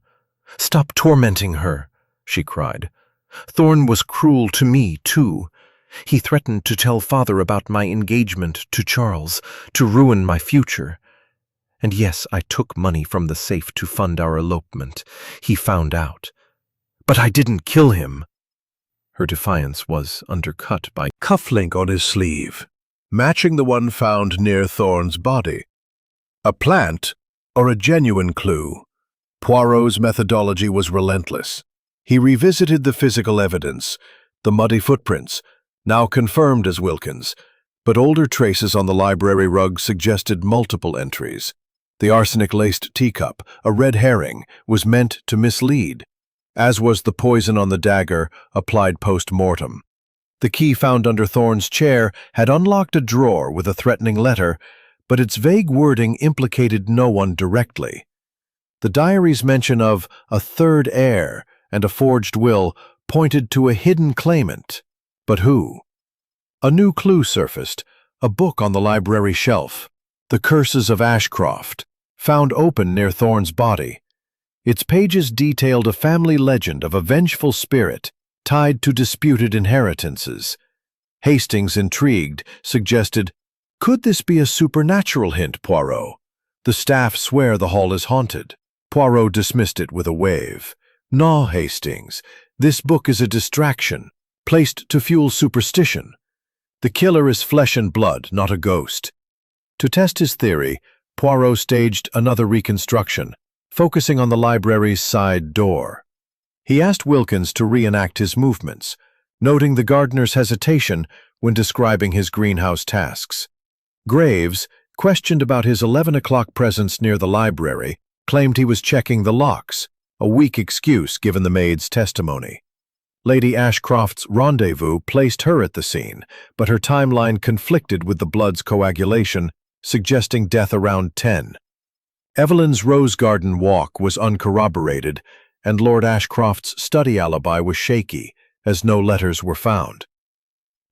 Speaker 1: "Stop tormenting her," she cried. "Thorne was cruel to me, too. He threatened to tell father about my engagement to Charles, to ruin my future. And yes, I took money from the safe to fund our elopement. He found out. But I didn't kill him." Her defiance was undercut by cufflink on his sleeve, matching the one found near Thorne's body. A plant or a genuine clue? Poirot's methodology was relentless. He revisited the physical evidence, the muddy footprints, now confirmed as Wilkins, but older traces on the library rug suggested multiple entries. The arsenic-laced teacup, a red herring, was meant to mislead, as was the poison on the dagger applied post-mortem. The key found under Thorne's chair had unlocked a drawer with a threatening letter, but its vague wording implicated no one directly. The diary's mention of a third heir and a forged will pointed to a hidden claimant. But who? A new clue surfaced, a book on the library shelf, The Curses of Ashcroft, found open near Thorne's body. Its pages detailed a family legend of a vengeful spirit tied to disputed inheritances. Hastings, intrigued, suggested, "Could this be a supernatural hint, Poirot? The staff swear the hall is haunted." Poirot dismissed it with a wave. "No, Hastings, this book is a distraction, placed to fuel superstition. The killer is flesh and blood, not a ghost." To test his theory, Poirot staged another reconstruction, focusing on the library's side door. He asked Wilkins to reenact his movements, noting the gardener's hesitation
Speaker 2: when describing his greenhouse tasks. Graves, questioned about his 11 o'clock presence near the library, claimed he was checking the locks, a weak excuse given the maid's testimony. Lady Ashcroft's rendezvous placed her at the scene, but her timeline conflicted with the blood's coagulation, suggesting death around 10. Evelyn's rose garden walk was uncorroborated, and Lord Ashcroft's study alibi was shaky, as no letters were found.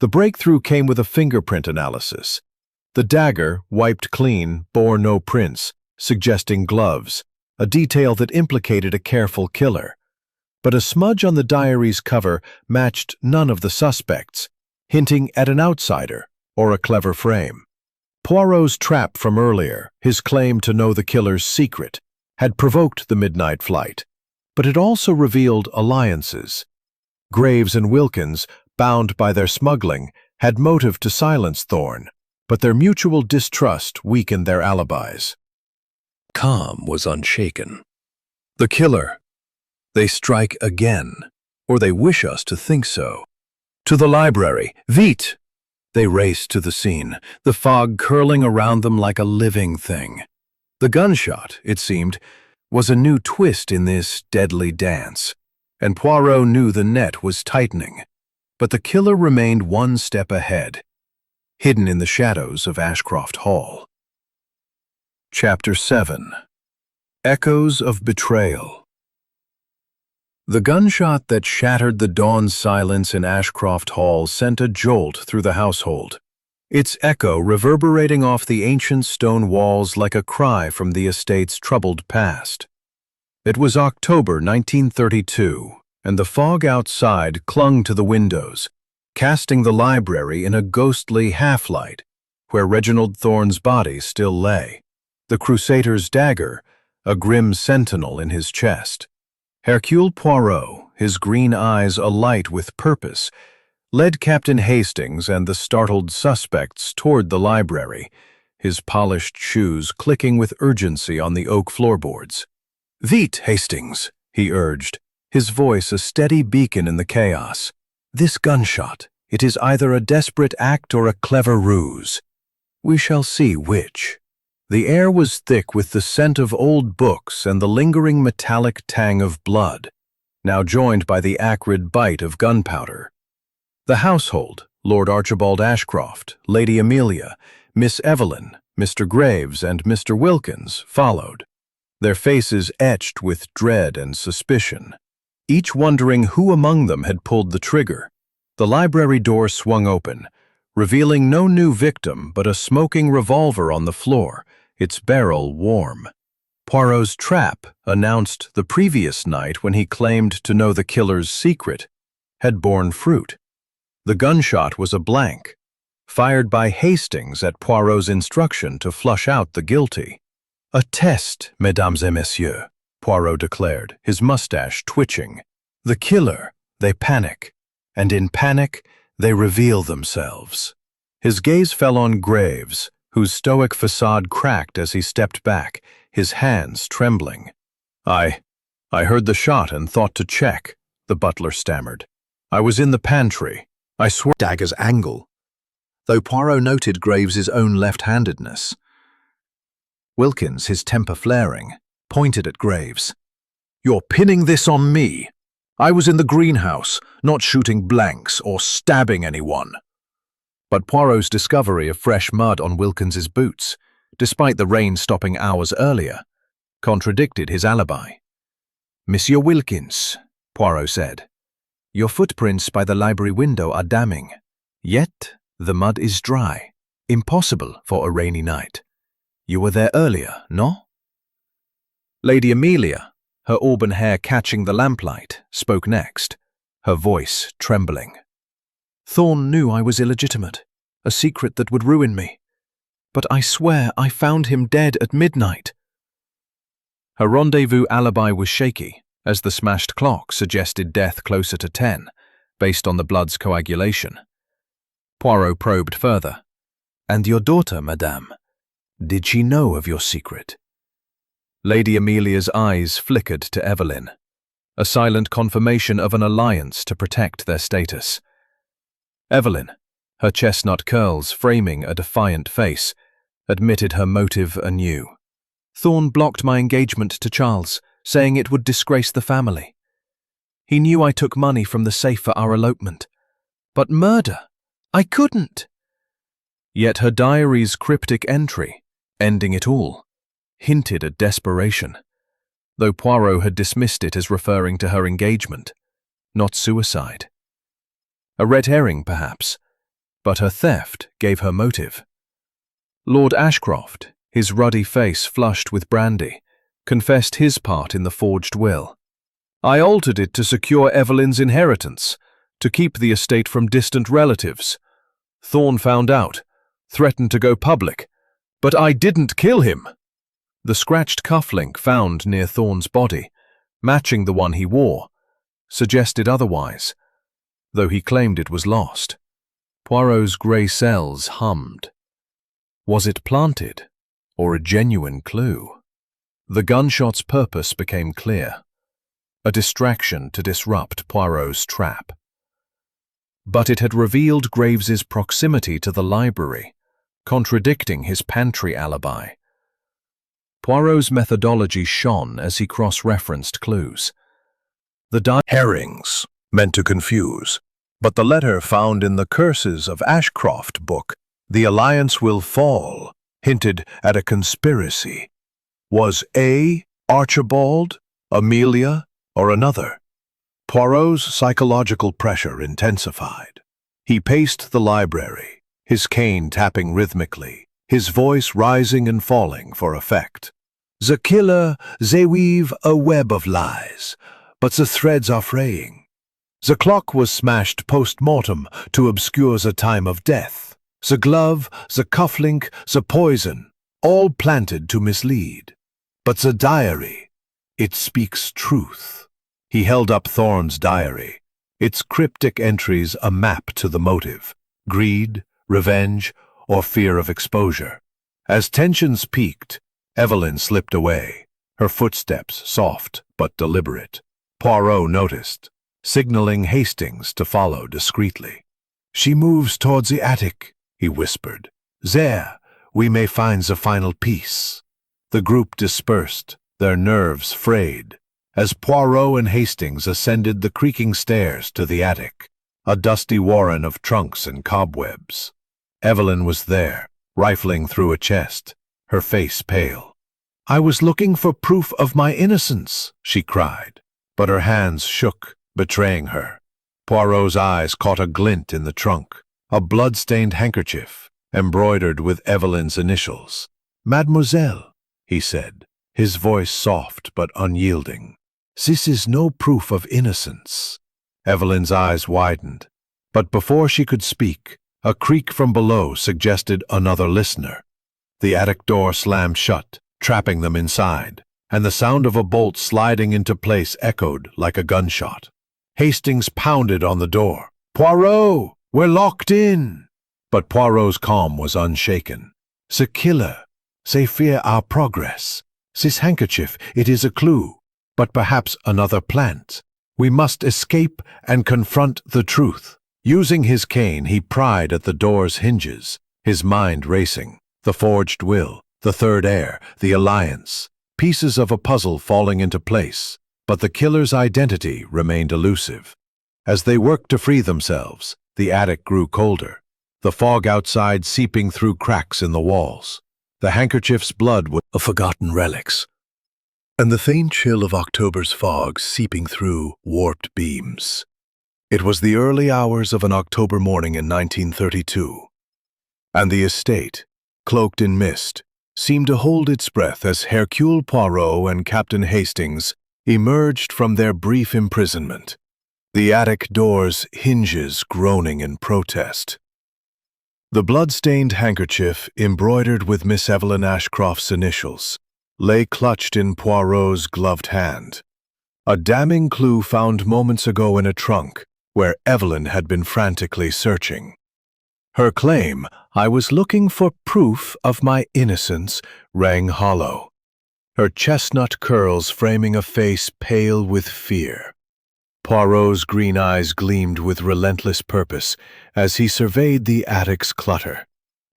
Speaker 2: The breakthrough came with a fingerprint analysis. The dagger, wiped clean, bore no prints, suggesting gloves, a detail that implicated a careful killer. But a smudge on the diary's cover matched none of the suspects, hinting at an outsider or a clever frame. Poirot's trap from earlier, his claim to know the killer's secret, had provoked the midnight flight, but it also revealed alliances. Graves and Wilkins, bound by their smuggling, had motive to silence Thorne, but their mutual distrust weakened their alibis.
Speaker 1: Calm was unshaken. The killer. They strike again, or they wish us to think so. To the library, vite! They race to the scene, the fog curling around them like a living thing. The gunshot, it seemed, was a new twist in this deadly dance, and Poirot knew the net was tightening. But the killer remained one step ahead, hidden in the shadows of Ashcroft Hall. Chapter 7. Echoes of Betrayal. The gunshot that shattered the dawn silence in Ashcroft Hall sent a jolt through the household, its echo reverberating off the ancient stone walls like a cry from the estate's troubled past. It was October 1932, and the fog outside clung to the windows, casting the library in a ghostly half-light, where Reginald Thorne's body still lay, the crusader's dagger, a grim sentinel in his chest. Hercule Poirot, his green eyes alight with purpose, led Captain Hastings and the startled suspects toward the library, his polished shoes clicking with urgency on the oak floorboards. "Vite, Hastings," he urged, his voice a steady beacon in the chaos. "This gunshot, it is either a desperate act or a clever ruse. We shall see which." The air was thick with the scent of old books and the lingering metallic tang of blood, now joined by the acrid bite of gunpowder. The household, Lord Archibald Ashcroft, Lady Amelia, Miss Evelyn, Mr. Graves, and Mr. Wilkins, followed, their faces etched with dread and suspicion, each wondering who among them had pulled the trigger. The library door swung open, revealing no new victim but a smoking revolver on the floor, its barrel warm. Poirot's trap, announced the previous night when he claimed to know the killer's secret, had borne fruit. The gunshot was a blank, fired by Hastings at Poirot's instruction to flush out the guilty. "A test, mesdames et messieurs," Poirot declared, his mustache twitching. "The killer, they panic, and in panic, they reveal themselves." His gaze fell on Graves, whose stoic facade cracked as he stepped back, his hands trembling. I heard the shot and thought to check," the butler stammered. "I was in the pantry. I swear." Dagger's angle, though Poirot noted Graves's own left-handedness. Wilkins, his temper flaring, pointed at Graves. "You're pinning this on me. I was in the greenhouse, not shooting blanks or stabbing anyone." But Poirot's discovery of fresh mud on Wilkins's boots, despite the rain stopping hours earlier, contradicted his alibi. "Monsieur Wilkins," Poirot said, "your footprints by the library window are damning. Yet the mud is dry, impossible for a rainy night. You were there earlier, no?" Lady Amelia, her auburn hair catching the lamplight, spoke next, her voice trembling. "Thorne knew I was illegitimate, a secret that would ruin me. But I swear I found him dead at midnight." Her rendezvous alibi was shaky, as the smashed clock suggested death closer to 10, based on the blood's coagulation. Poirot probed further. "And your daughter, madame? Did she know of your secret?" Lady Amelia's eyes flickered to Evelyn, a silent confirmation of an alliance to protect their status. Evelyn,
Speaker 2: her chestnut curls framing a defiant face, admitted her motive anew. Thorn blocked my engagement to Charles, saying it would disgrace the family. He knew I took money from the safe for our elopement. But murder? I couldn't. Yet her diary's cryptic entry, ending it all, hinted at desperation, though Poirot had dismissed it as referring to her engagement, not suicide. A red herring, perhaps, but her theft gave her motive. Lord Ashcroft, his ruddy face flushed with brandy, confessed his part in the forged will. I altered it to secure Evelyn's inheritance, to keep the estate from distant relatives. Thorn found out, threatened to go public, but I didn't kill him. The scratched cufflink found near Thorn's body, matching the one he wore, suggested otherwise, though he claimed it was lost. Poirot's grey cells hummed. Was it planted, or a genuine clue? The gunshot's purpose became clear. A distraction to disrupt Poirot's trap. But it had revealed Graves's proximity to the library, contradicting his pantry alibi. Poirot's methodology shone as he cross-referenced clues. The herrings, meant to confuse, but the letter found in the Curses of Ashcroft book, "The Alliance Will Fall," hinted at a conspiracy. Was A. Archibald, Amelia, or another? Poirot's psychological pressure intensified. He paced the library, his cane tapping rhythmically, his voice rising and falling for effect. "The killer, they weave a web of lies, but the threads are fraying. The clock was smashed post-mortem to obscure the time of death. The glove, the cufflink, the poison, all planted to mislead. But the diary, it speaks truth." He held up Thorn's diary, its cryptic entries a map to the motive, greed, revenge, or fear of exposure. As tensions peaked, Evelyn slipped away, her footsteps soft but deliberate. Poirot noticed, signaling Hastings to follow discreetly. "She moves towards the attic," he whispered. "There, we may find the final piece." The group dispersed, their nerves frayed, as Poirot and Hastings ascended the creaking stairs to the attic, a dusty warren of trunks and cobwebs. Evelyn was there, rifling through a chest, her face pale. "I was looking for proof of my innocence," she cried, but her hands shook, betraying her. Poirot's eyes caught a glint in the trunk, a blood-stained handkerchief, embroidered with Evelyn's initials. "Mademoiselle," he said, his voice soft but unyielding. "This is no proof of innocence." Evelyn's eyes widened, but before she could speak, a creak from below suggested another listener. The attic door slammed shut, trapping them inside, and the sound of a bolt sliding into place echoed like a gunshot. Hastings pounded on the door. "Poirot, we're locked in!" But Poirot's calm was unshaken. "The killer, they fear our progress. This handkerchief, it is a clue, but perhaps another plant. We must escape and confront the truth." Using his cane, he pried at the door's hinges, his mind racing. The forged will, the third heir, the alliance, pieces of a puzzle falling into place, but the killer's identity remained elusive. As they worked to free themselves, the attic grew colder, the fog outside seeping through cracks in the walls. The handkerchief's blood was of forgotten relics, and the faint chill of October's fog seeping through warped beams. It was the early hours of an October morning in 1932, and the estate, cloaked in mist, seemed to hold its breath as Hercule Poirot and Captain Hastings emerged from their brief imprisonment, the attic door's hinges groaning in protest. The blood-stained handkerchief, embroidered with Miss Evelyn Ashcroft's initials, lay clutched in Poirot's gloved hand, a damning clue found moments ago in a trunk where Evelyn had been frantically searching. Her claim, "I was looking for proof of my innocence," rang hollow, her chestnut curls framing a face pale with fear.
Speaker 1: Poirot's green eyes gleamed with relentless purpose as he surveyed the attic's clutter.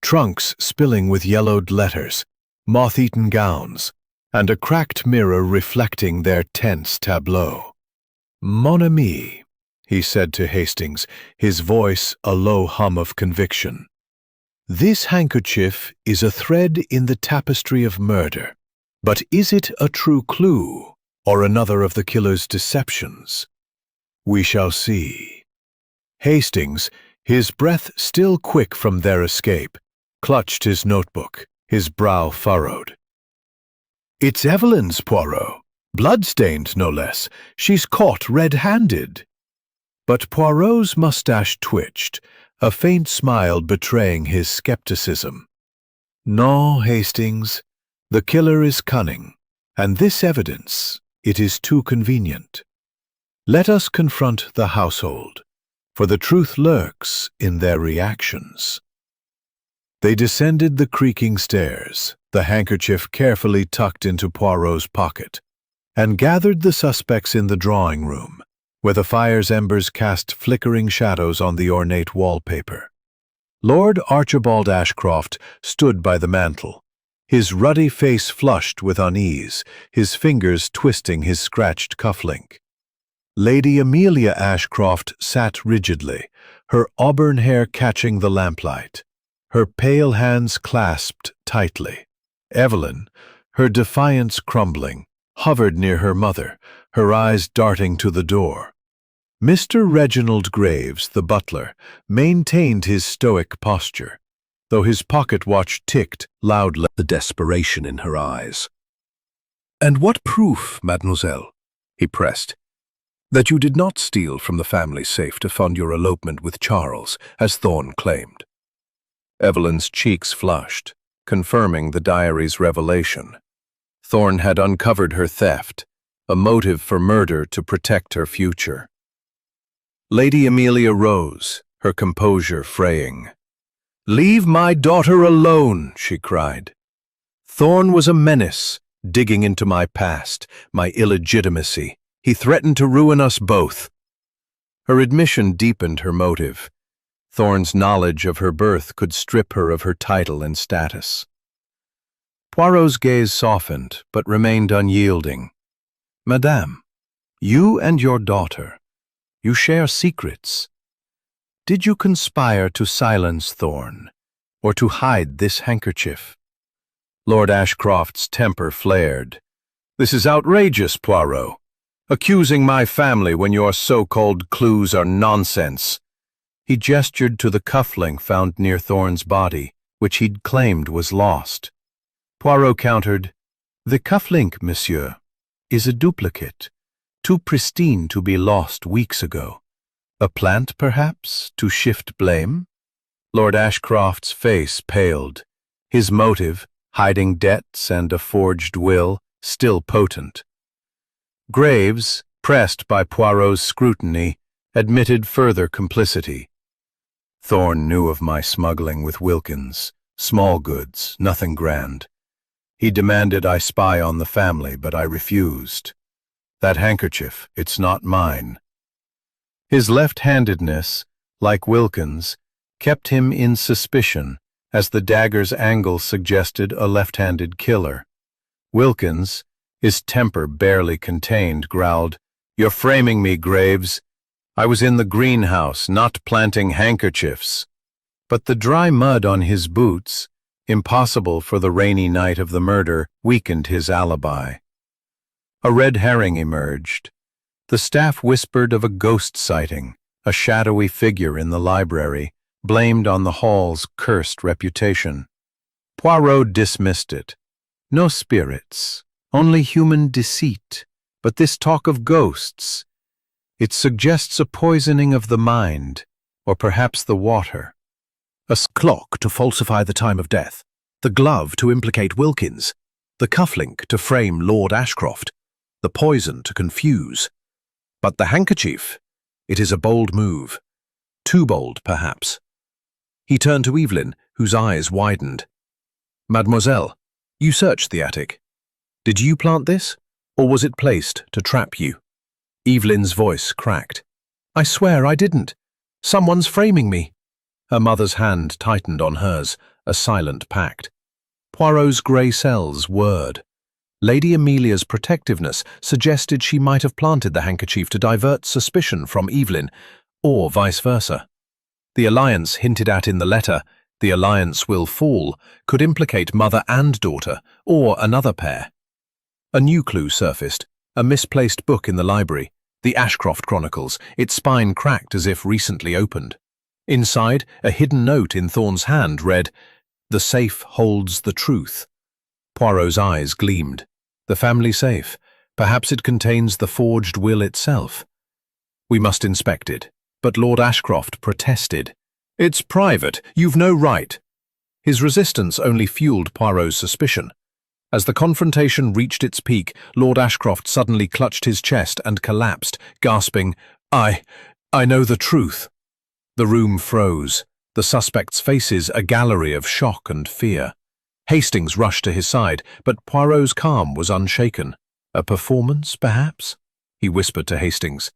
Speaker 1: Trunks spilling with yellowed letters, moth-eaten gowns, and a cracked mirror reflecting their tense tableau. "Mon ami," he said to Hastings, his voice a low hum of conviction. "This handkerchief is a thread in the tapestry of murder. But is it a true clue, or another of the killer's deceptions? We shall see." Hastings, his breath still quick from their escape, clutched his notebook, his brow furrowed. "It's Evelyn's, Poirot. Blood-stained, no less. She's caught red-handed." But Poirot's mustache twitched, a faint smile betraying his skepticism. "No, Hastings. The killer is cunning, and this evidence, it is too convenient. Let us confront the household, for the truth lurks in their reactions." They descended the creaking stairs, the handkerchief carefully tucked into Poirot's pocket, and gathered the suspects in the drawing room, where the fire's embers cast flickering shadows on the ornate wallpaper. Lord Archibald Ashcroft stood by the mantel, his ruddy face flushed with unease, his fingers twisting his scratched cufflink. Lady Amelia Ashcroft sat rigidly, her auburn hair catching the lamplight, her pale hands clasped tightly. Evelyn, her defiance crumbling, hovered near her mother, her eyes darting to the door. Mr. Reginald Graves, the butler, maintained his stoic posture, though his pocket watch ticked loudly, the desperation in her eyes. "And what proof, mademoiselle," he pressed, "that you did not steal from the family safe to fund your elopement with Charles, as Thorne claimed?" Evelyn's cheeks flushed, confirming the diary's revelation. Thorne had uncovered her theft, a motive for murder to protect her future. Lady Amelia rose, her composure fraying. "Leave my daughter alone," she cried. "Thorne was a menace, digging into my past, my illegitimacy. He threatened to ruin us both." Her admission deepened her motive. Thorne's knowledge of her birth could strip her of her title and status. Poirot's gaze softened, but remained unyielding. "Madame, you and your daughter, you share secrets. Did you conspire to silence Thorne, or to hide this handkerchief?" Lord Ashcroft's temper flared. "This is outrageous, Poirot. Accusing my family when your so-called clues are nonsense." He gestured to the cufflink found near Thorne's body, which he'd claimed was lost. Poirot countered, "The cufflink, monsieur, is a duplicate, too pristine to be lost weeks ago. A plant, perhaps, to shift blame?" Lord Ashcroft's face paled, his motive, hiding debts and a forged will, still potent. Graves, pressed by Poirot's scrutiny, admitted further complicity. "Thorne knew of my smuggling with Wilkins, small goods, nothing grand. He demanded I spy on the family, but I refused. That handkerchief, it's not mine." His left-handedness, like Wilkins, kept him in suspicion, as the dagger's angle suggested a left-handed killer. Wilkins, his temper barely contained, growled, "You're framing me, Graves. I was in the greenhouse, not planting handkerchiefs." But the dry mud on his boots, impossible for the rainy night of the murder, weakened his alibi. A red herring emerged. The staff whispered of a ghost sighting, a shadowy figure in the library, blamed on the hall's cursed reputation. Poirot dismissed it. No spirits, only human deceit. But this talk of ghosts, it suggests a poisoning of the mind, or perhaps the water. A clock to falsify the time of death, the glove to implicate Wilkins, the cufflink to frame Lord Ashcroft, the poison to confuse. But the handkerchief, it is a bold move. Too bold, perhaps. He turned to Evelyn, whose eyes widened. "Mademoiselle, you searched the attic. Did you plant this, or was it placed to trap you?"
Speaker 2: Evelyn's voice cracked. "I swear I didn't. Someone's framing me." Her mother's hand tightened on hers, a silent pact. Poirot's grey cells whirred. Lady Amelia's protectiveness suggested she might have planted the handkerchief to divert suspicion from Evelyn, or vice versa. The alliance hinted at in the letter, "The alliance will fall," could implicate mother and daughter, or another pair. A new clue surfaced, a misplaced book in the library, the Ashcroft Chronicles, its spine cracked as if recently opened. Inside, a hidden note in Thorne's hand read, "The safe holds the truth." Poirot's eyes gleamed. The family safe. Perhaps it contains the forged will itself. "We must inspect it." But Lord Ashcroft protested. "It's private. You've no right." His resistance only fueled Poirot's suspicion. As the confrontation reached its peak, Lord Ashcroft suddenly clutched his chest and collapsed, gasping, I know the truth." The room froze, the suspects' faces a gallery of shock and fear. Hastings rushed to his side, but Poirot's calm was unshaken. "A performance, perhaps?" he whispered to Hastings.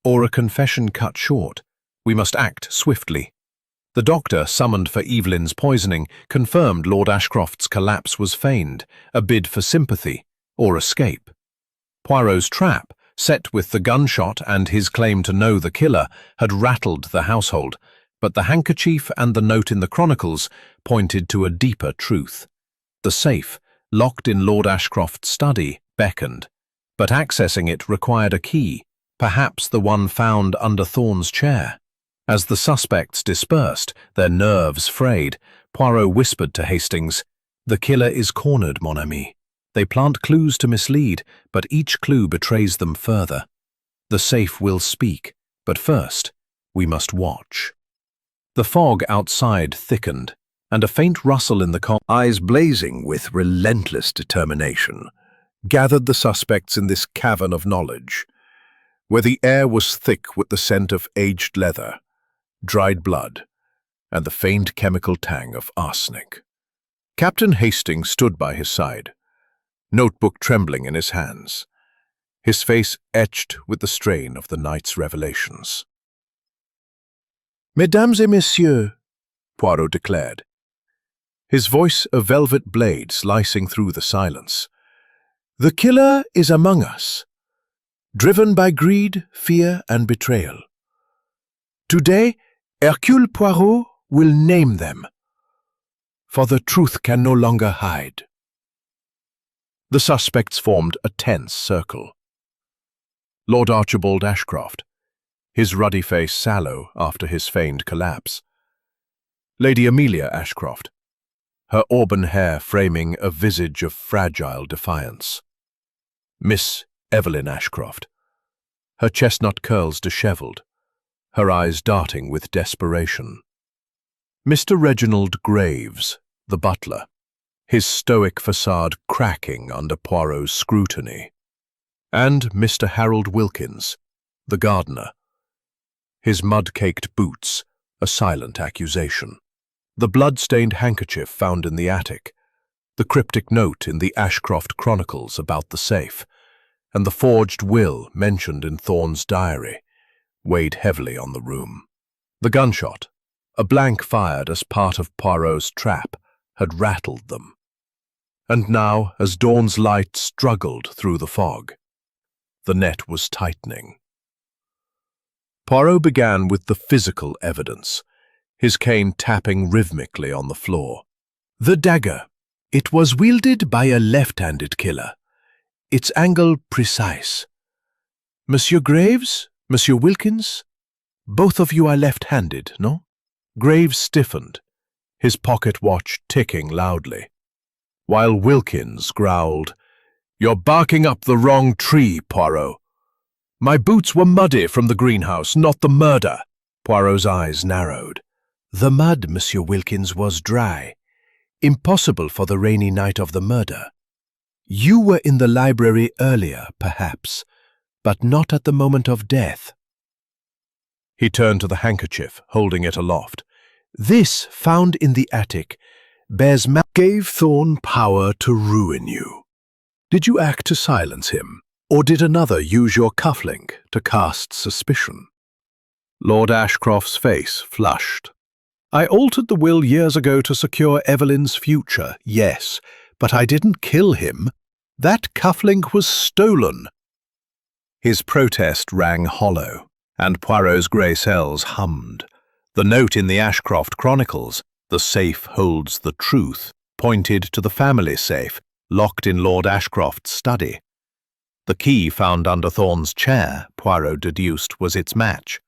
Speaker 2: "Or a confession cut short. We must act swiftly." The doctor, summoned for Evelyn's poisoning, confirmed Lord Ashcroft's collapse was feigned, a bid for sympathy, or escape. Poirot's trap, set with the gunshot and his claim to know the killer, had rattled the household, but the handkerchief and the note in the Chronicles pointed to a deeper truth. The safe, locked in Lord Ashcroft's study, beckoned, but accessing it required a key, perhaps the one found under Thorne's chair. As the suspects dispersed, their nerves frayed, Poirot whispered to Hastings, "The killer is cornered, mon ami. They plant clues to mislead, but each clue betrays them further. The safe will speak, but first, we must watch." The fog outside thickened, and a faint rustle in the
Speaker 1: eyes blazing with relentless determination, gathered the suspects in this cavern of knowledge, where the air was thick with the scent of aged leather, dried blood, and the faint chemical tang of arsenic. Captain Hastings stood by his side, notebook trembling in his hands, his face etched with the strain of the night's revelations. "Mesdames et messieurs," Poirot declared, his voice a velvet blade slicing through the silence, "the killer is among us, driven by greed, fear, and betrayal. Today, Hercule Poirot will name them, for the truth can no longer hide." The suspects formed a tense circle. Lord Archibald Ashcroft, his ruddy face sallow after his feigned collapse. Lady Amelia Ashcroft, her auburn hair framing a visage of fragile defiance. Miss Evelyn Ashcroft, her chestnut curls dishevelled, her eyes darting with desperation. Mr. Reginald Graves, the butler, his stoic facade cracking under Poirot's scrutiny. And Mr. Harold Wilkins, the gardener, his mud-caked boots a silent accusation. The blood-stained handkerchief found in the attic, the cryptic note in the Ashcroft Chronicles about the safe, and the forged will mentioned in Thorne's diary weighed heavily on the room. The gunshot, a blank fired as part of Poirot's trap, had rattled them. And now, as dawn's light struggled through the fog, the net was tightening. Poirot began with the physical evidence, his cane tapping rhythmically on the floor. The dagger. It was wielded by a left-handed killer, its angle precise. Monsieur Graves, Monsieur Wilkins, both of you are left-handed, no? Graves stiffened, his pocket watch ticking loudly, while Wilkins growled, "You're barking up the wrong tree, Poirot. My boots were muddy from the greenhouse, not the murder." Poirot's eyes narrowed. "The mud, Monsieur Wilkins, was dry. Impossible for the rainy night of the murder. You were in the library earlier, perhaps, but not at the moment of death." He turned to the handkerchief, holding it aloft. "This, found in the attic, bears gave Thorne power to ruin you. Did you act to silence him, Or did another use your cufflink to cast suspicion? Lord Ashcroft's face flushed. I altered the will years ago to secure Evelyn's future, yes, but I didn't kill him. That cufflink was stolen. His protest rang hollow, and Poirot's grey cells hummed. The note in the Ashcroft Chronicles, "The safe holds the truth," pointed to the family safe, locked in Lord Ashcroft's study. The key found under Thorne's chair, Poirot deduced, was its match.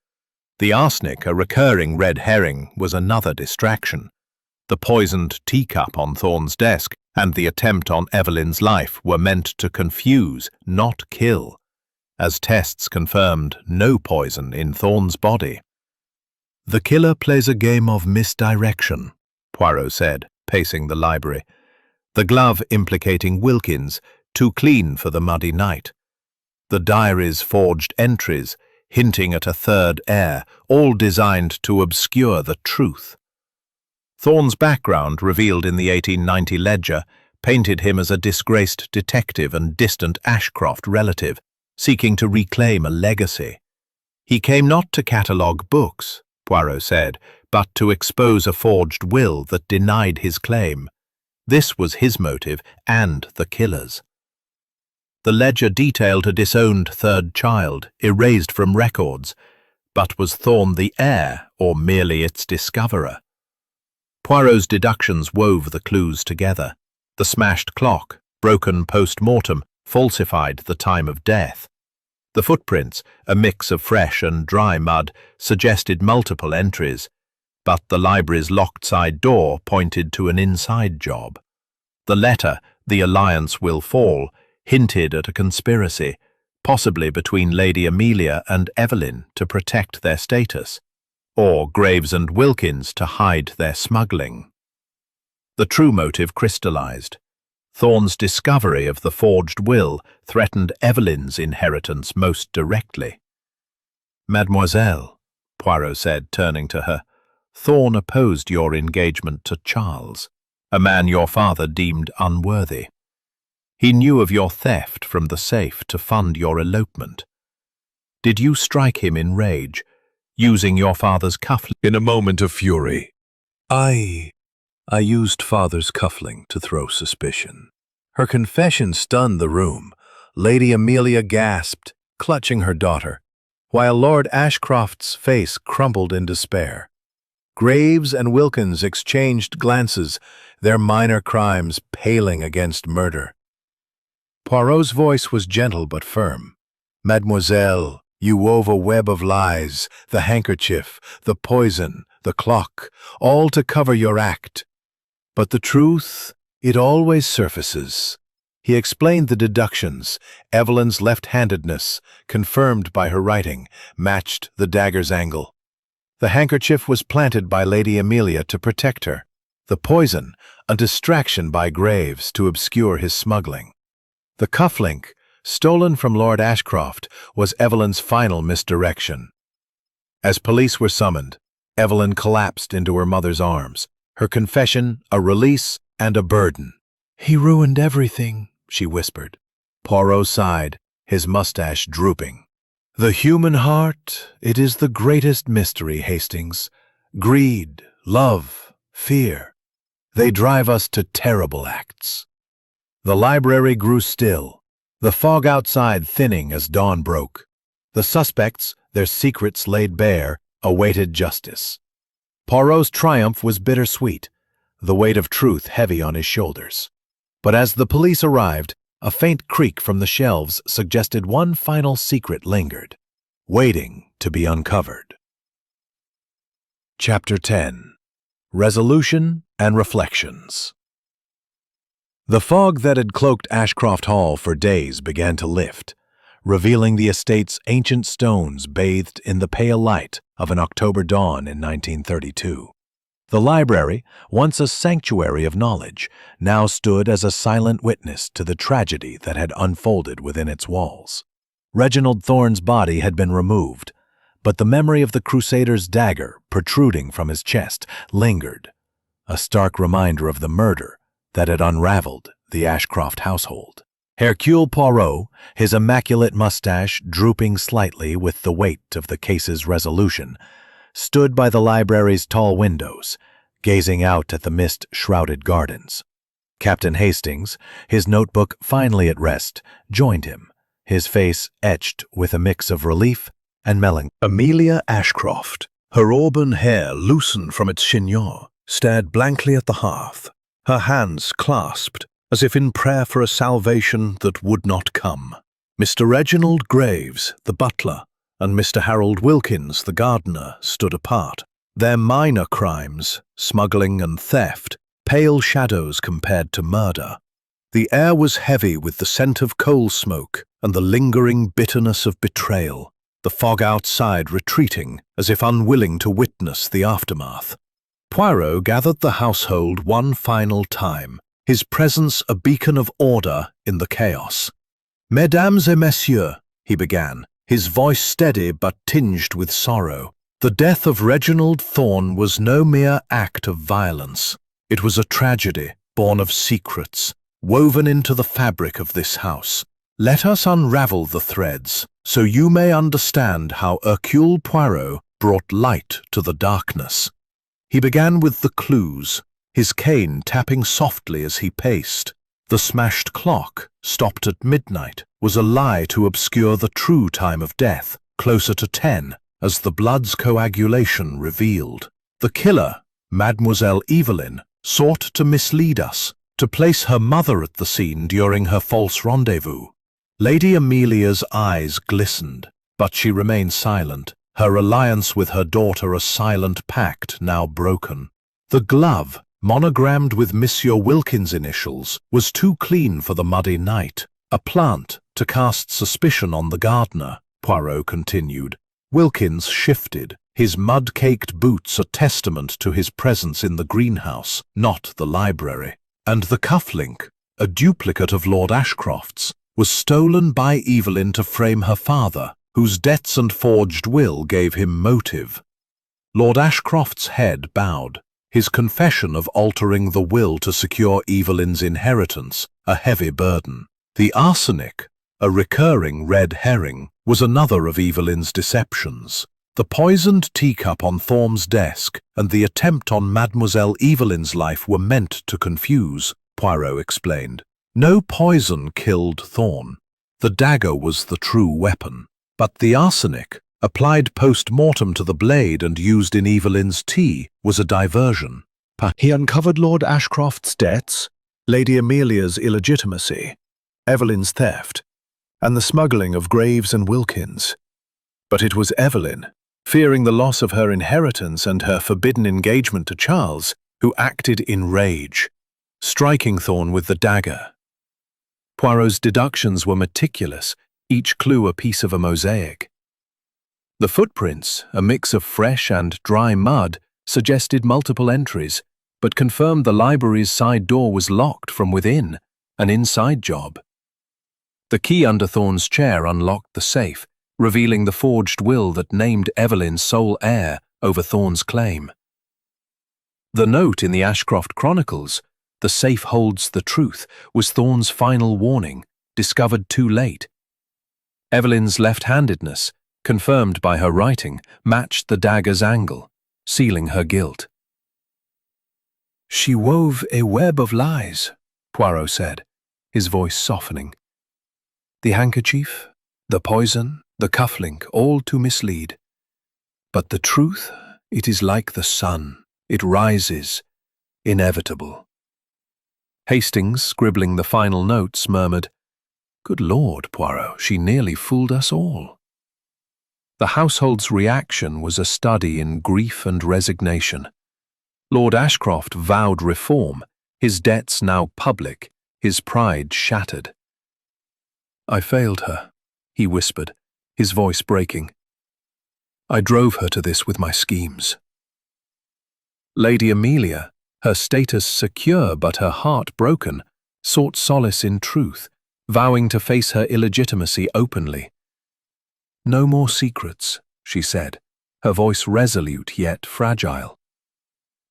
Speaker 1: The arsenic, a recurring red herring, was another distraction. The poisoned teacup on Thorne's desk and the attempt on Evelyn's life were meant to confuse, not kill, as tests confirmed no poison in Thorne's body. The killer plays a game of misdirection, Poirot said, pacing the library. The glove implicating Wilkins, too clean for the muddy night. The diary's forged entries, hinting at a third heir, all designed to obscure the truth. Thorne's background, revealed in the 1890 ledger, painted him as a disgraced detective and distant Ashcroft relative, seeking to reclaim a legacy. He came not to catalogue books, Poirot said, but to expose a forged will that denied his claim. This was his motive and the killer's. The ledger detailed a disowned third child, erased from records, but was Thorne the heir or merely its discoverer? Poirot's deductions wove the clues together. The smashed clock, broken post-mortem, falsified the time of death. The footprints, a mix of fresh and dry mud, suggested multiple entries, but the library's locked side door pointed to an inside job. The letter, "The Alliance Will Fall," hinted at a conspiracy, possibly between Lady Amelia and Evelyn to protect their status, or Graves and Wilkins to hide their smuggling. The true motive crystallized. Thorne's discovery of the forged will threatened Evelyn's inheritance most directly. "Mademoiselle," Poirot said, turning to her, "Thorne opposed your engagement to Charles, a man your father deemed unworthy. He knew of your theft from the safe to fund your elopement. Did you strike him in rage, using your father's cufflink?"
Speaker 3: In a moment of fury, I used father's cufflink to throw suspicion. Her confession stunned the room. Lady Amelia gasped, clutching her daughter, while Lord Ashcroft's face crumpled in despair. Graves and Wilkins exchanged glances, their minor crimes paling against murder. Poirot's voice was gentle but firm. "Mademoiselle, you wove a web of lies, the handkerchief, the poison, the clock, all to cover your act. But the truth, it always surfaces." He explained the deductions. Evelyn's left-handedness, confirmed by her writing, matched the dagger's angle. The handkerchief was planted by Lady Amelia to protect her. The poison, a distraction by Graves to obscure his smuggling. The cufflink, stolen from Lord Ashcroft, was Evelyn's final misdirection. As police were summoned, Evelyn collapsed into her mother's arms, her confession a release and a burden. "He ruined everything," she whispered. Poirot sighed, his mustache drooping. "The human heart, it is the greatest mystery, Hastings. Greed, love, fear. They drive us to terrible acts." The library grew still, the fog outside thinning as dawn broke. The suspects, their secrets laid bare, awaited justice. Poirot's triumph was bittersweet, the weight of truth heavy on his shoulders. But as the police arrived, a faint creak from the shelves suggested one final secret lingered, waiting to be uncovered. Chapter 10. Resolution and Reflections. The fog that had cloaked Ashcroft Hall for days began to lift, revealing the estate's ancient stones bathed in the pale light of an October dawn in 1932. The library, once a sanctuary of knowledge, now stood as a silent witness to the tragedy that had unfolded within its walls. Reginald Thorne's body had been removed, but the memory of the Crusader's dagger protruding from his chest lingered, a stark reminder of the murder that had unraveled the Ashcroft household. Hercule Poirot, his immaculate mustache drooping slightly with the weight of the case's resolution, stood by the library's tall windows, gazing out at the mist-shrouded gardens. Captain Hastings, his notebook finally at rest, joined him, his face etched with a mix of relief and melancholy.
Speaker 1: Amelia Ashcroft, her auburn hair loosened from its chignon, stared blankly at the hearth, her hands clasped as if in prayer for a salvation that would not come. Mr. Reginald Graves, the butler, and Mr. Harold Wilkins, the gardener, stood apart. Their minor crimes, smuggling and theft, pale shadows compared to murder. The air was heavy with the scent of coal smoke and the lingering bitterness of betrayal, the fog outside retreating as if unwilling to witness the aftermath. Poirot gathered the household one final time, his presence a beacon of order in the chaos. "Mesdames et messieurs," he began, his voice steady but tinged with sorrow. The death of Reginald Thorne was no mere act of violence. It was a tragedy born of secrets, woven into the fabric of this house. Let us unravel the threads, so you may understand how Hercule Poirot brought light to the darkness. He began with the clues, his cane tapping softly as he paced. The smashed clock, stopped at midnight, was a lie to obscure the true time of death, closer to 10, as the blood's coagulation revealed. The killer, Mademoiselle Evelyn, sought to mislead us, to place her mother at the scene during her false rendezvous. Lady Amelia's eyes glistened, but she remained silent, her alliance with her daughter a silent pact now broken. The glove, monogrammed with Monsieur Wilkins' initials, was too clean for the muddy night. A plant to cast suspicion on the gardener, Poirot continued. Wilkins shifted, his mud-caked boots a testament to his presence in the greenhouse, not the library. And the cufflink, a duplicate of Lord Ashcroft's, was stolen by Evelyn to frame her father, whose debts and forged will gave him motive. Lord Ashcroft's head bowed, his confession of altering the will to secure Evelyn's inheritance a heavy burden. The arsenic, a recurring red herring, was another of Evelyn's deceptions. The poisoned teacup on Thorne's desk and the attempt on Mademoiselle Evelyn's life were meant to confuse, Poirot explained. No poison killed Thorne. The dagger was the true weapon. But the arsenic, applied post-mortem to the blade and used in Evelyn's tea, was a diversion. He uncovered Lord Ashcroft's debts, Lady Amelia's illegitimacy, Evelyn's theft, and the smuggling of Graves and Wilkins. But it was Evelyn, fearing the loss of her inheritance and her forbidden engagement to Charles, who acted in rage, striking Thorne with the dagger. Poirot's deductions were meticulous, each clue a piece of a mosaic. The footprints, a mix of fresh and dry mud, suggested multiple entries, but confirmed the library's side door was locked from within, an inside job. The key under Thorne's chair unlocked the safe, revealing the forged will that named Evelyn sole heir over Thorne's claim. The note in the Ashcroft Chronicles, "The safe holds the truth," was Thorne's final warning, discovered too late. Evelyn's left-handedness, confirmed by her writing, matched the dagger's angle, sealing her guilt. "She wove a web of lies," Poirot said, his voice softening. "The handkerchief, the poison, the cufflink, all to mislead. But the truth, it is like the sun, it rises, inevitable." Hastings, scribbling the final notes, murmured, "Good Lord, Poirot, she nearly fooled us all." The household's reaction was a study in grief and resignation. Lord Ashcroft vowed reform, his debts now public, his pride shattered. "I failed her," he whispered, his voice breaking. "I drove her to this with my schemes." Lady Amelia, her status secure but her heart broken, sought solace in truth, vowing to face her illegitimacy openly. "No more secrets," she said, her voice resolute yet fragile.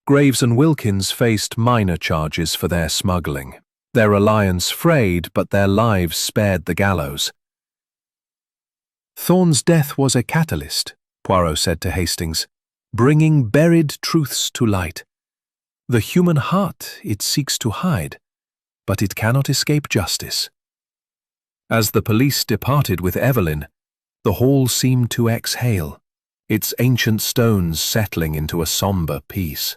Speaker 1: Graves and Wilkins faced minor charges for their smuggling.
Speaker 2: Their alliance frayed, but their lives spared the gallows. Thorne's death was a catalyst, Poirot said to Hastings, bringing buried truths to light. The human heart it seeks to hide, but it cannot escape justice. As the police departed with Evelyn, the hall seemed to exhale, its ancient stones settling into a somber peace.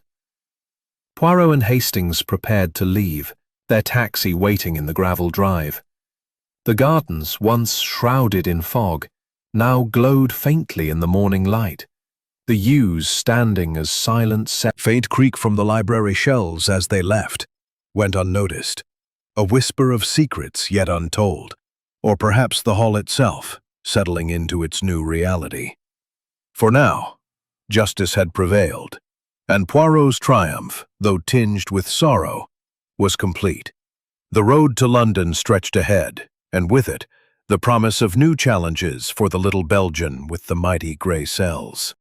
Speaker 2: Poirot and Hastings prepared to leave, their taxi waiting in the gravel drive. The gardens, once shrouded in fog, now glowed faintly in the morning light, the yews standing as silent
Speaker 1: Faint creak from the library shelves as they left went unnoticed, a whisper of secrets yet untold, or perhaps the hall itself settling into its new reality. For now, justice had prevailed, and Poirot's triumph, though tinged with sorrow, was complete. The road to London stretched ahead, and with it, the promise of new challenges for the little Belgian with the mighty grey cells.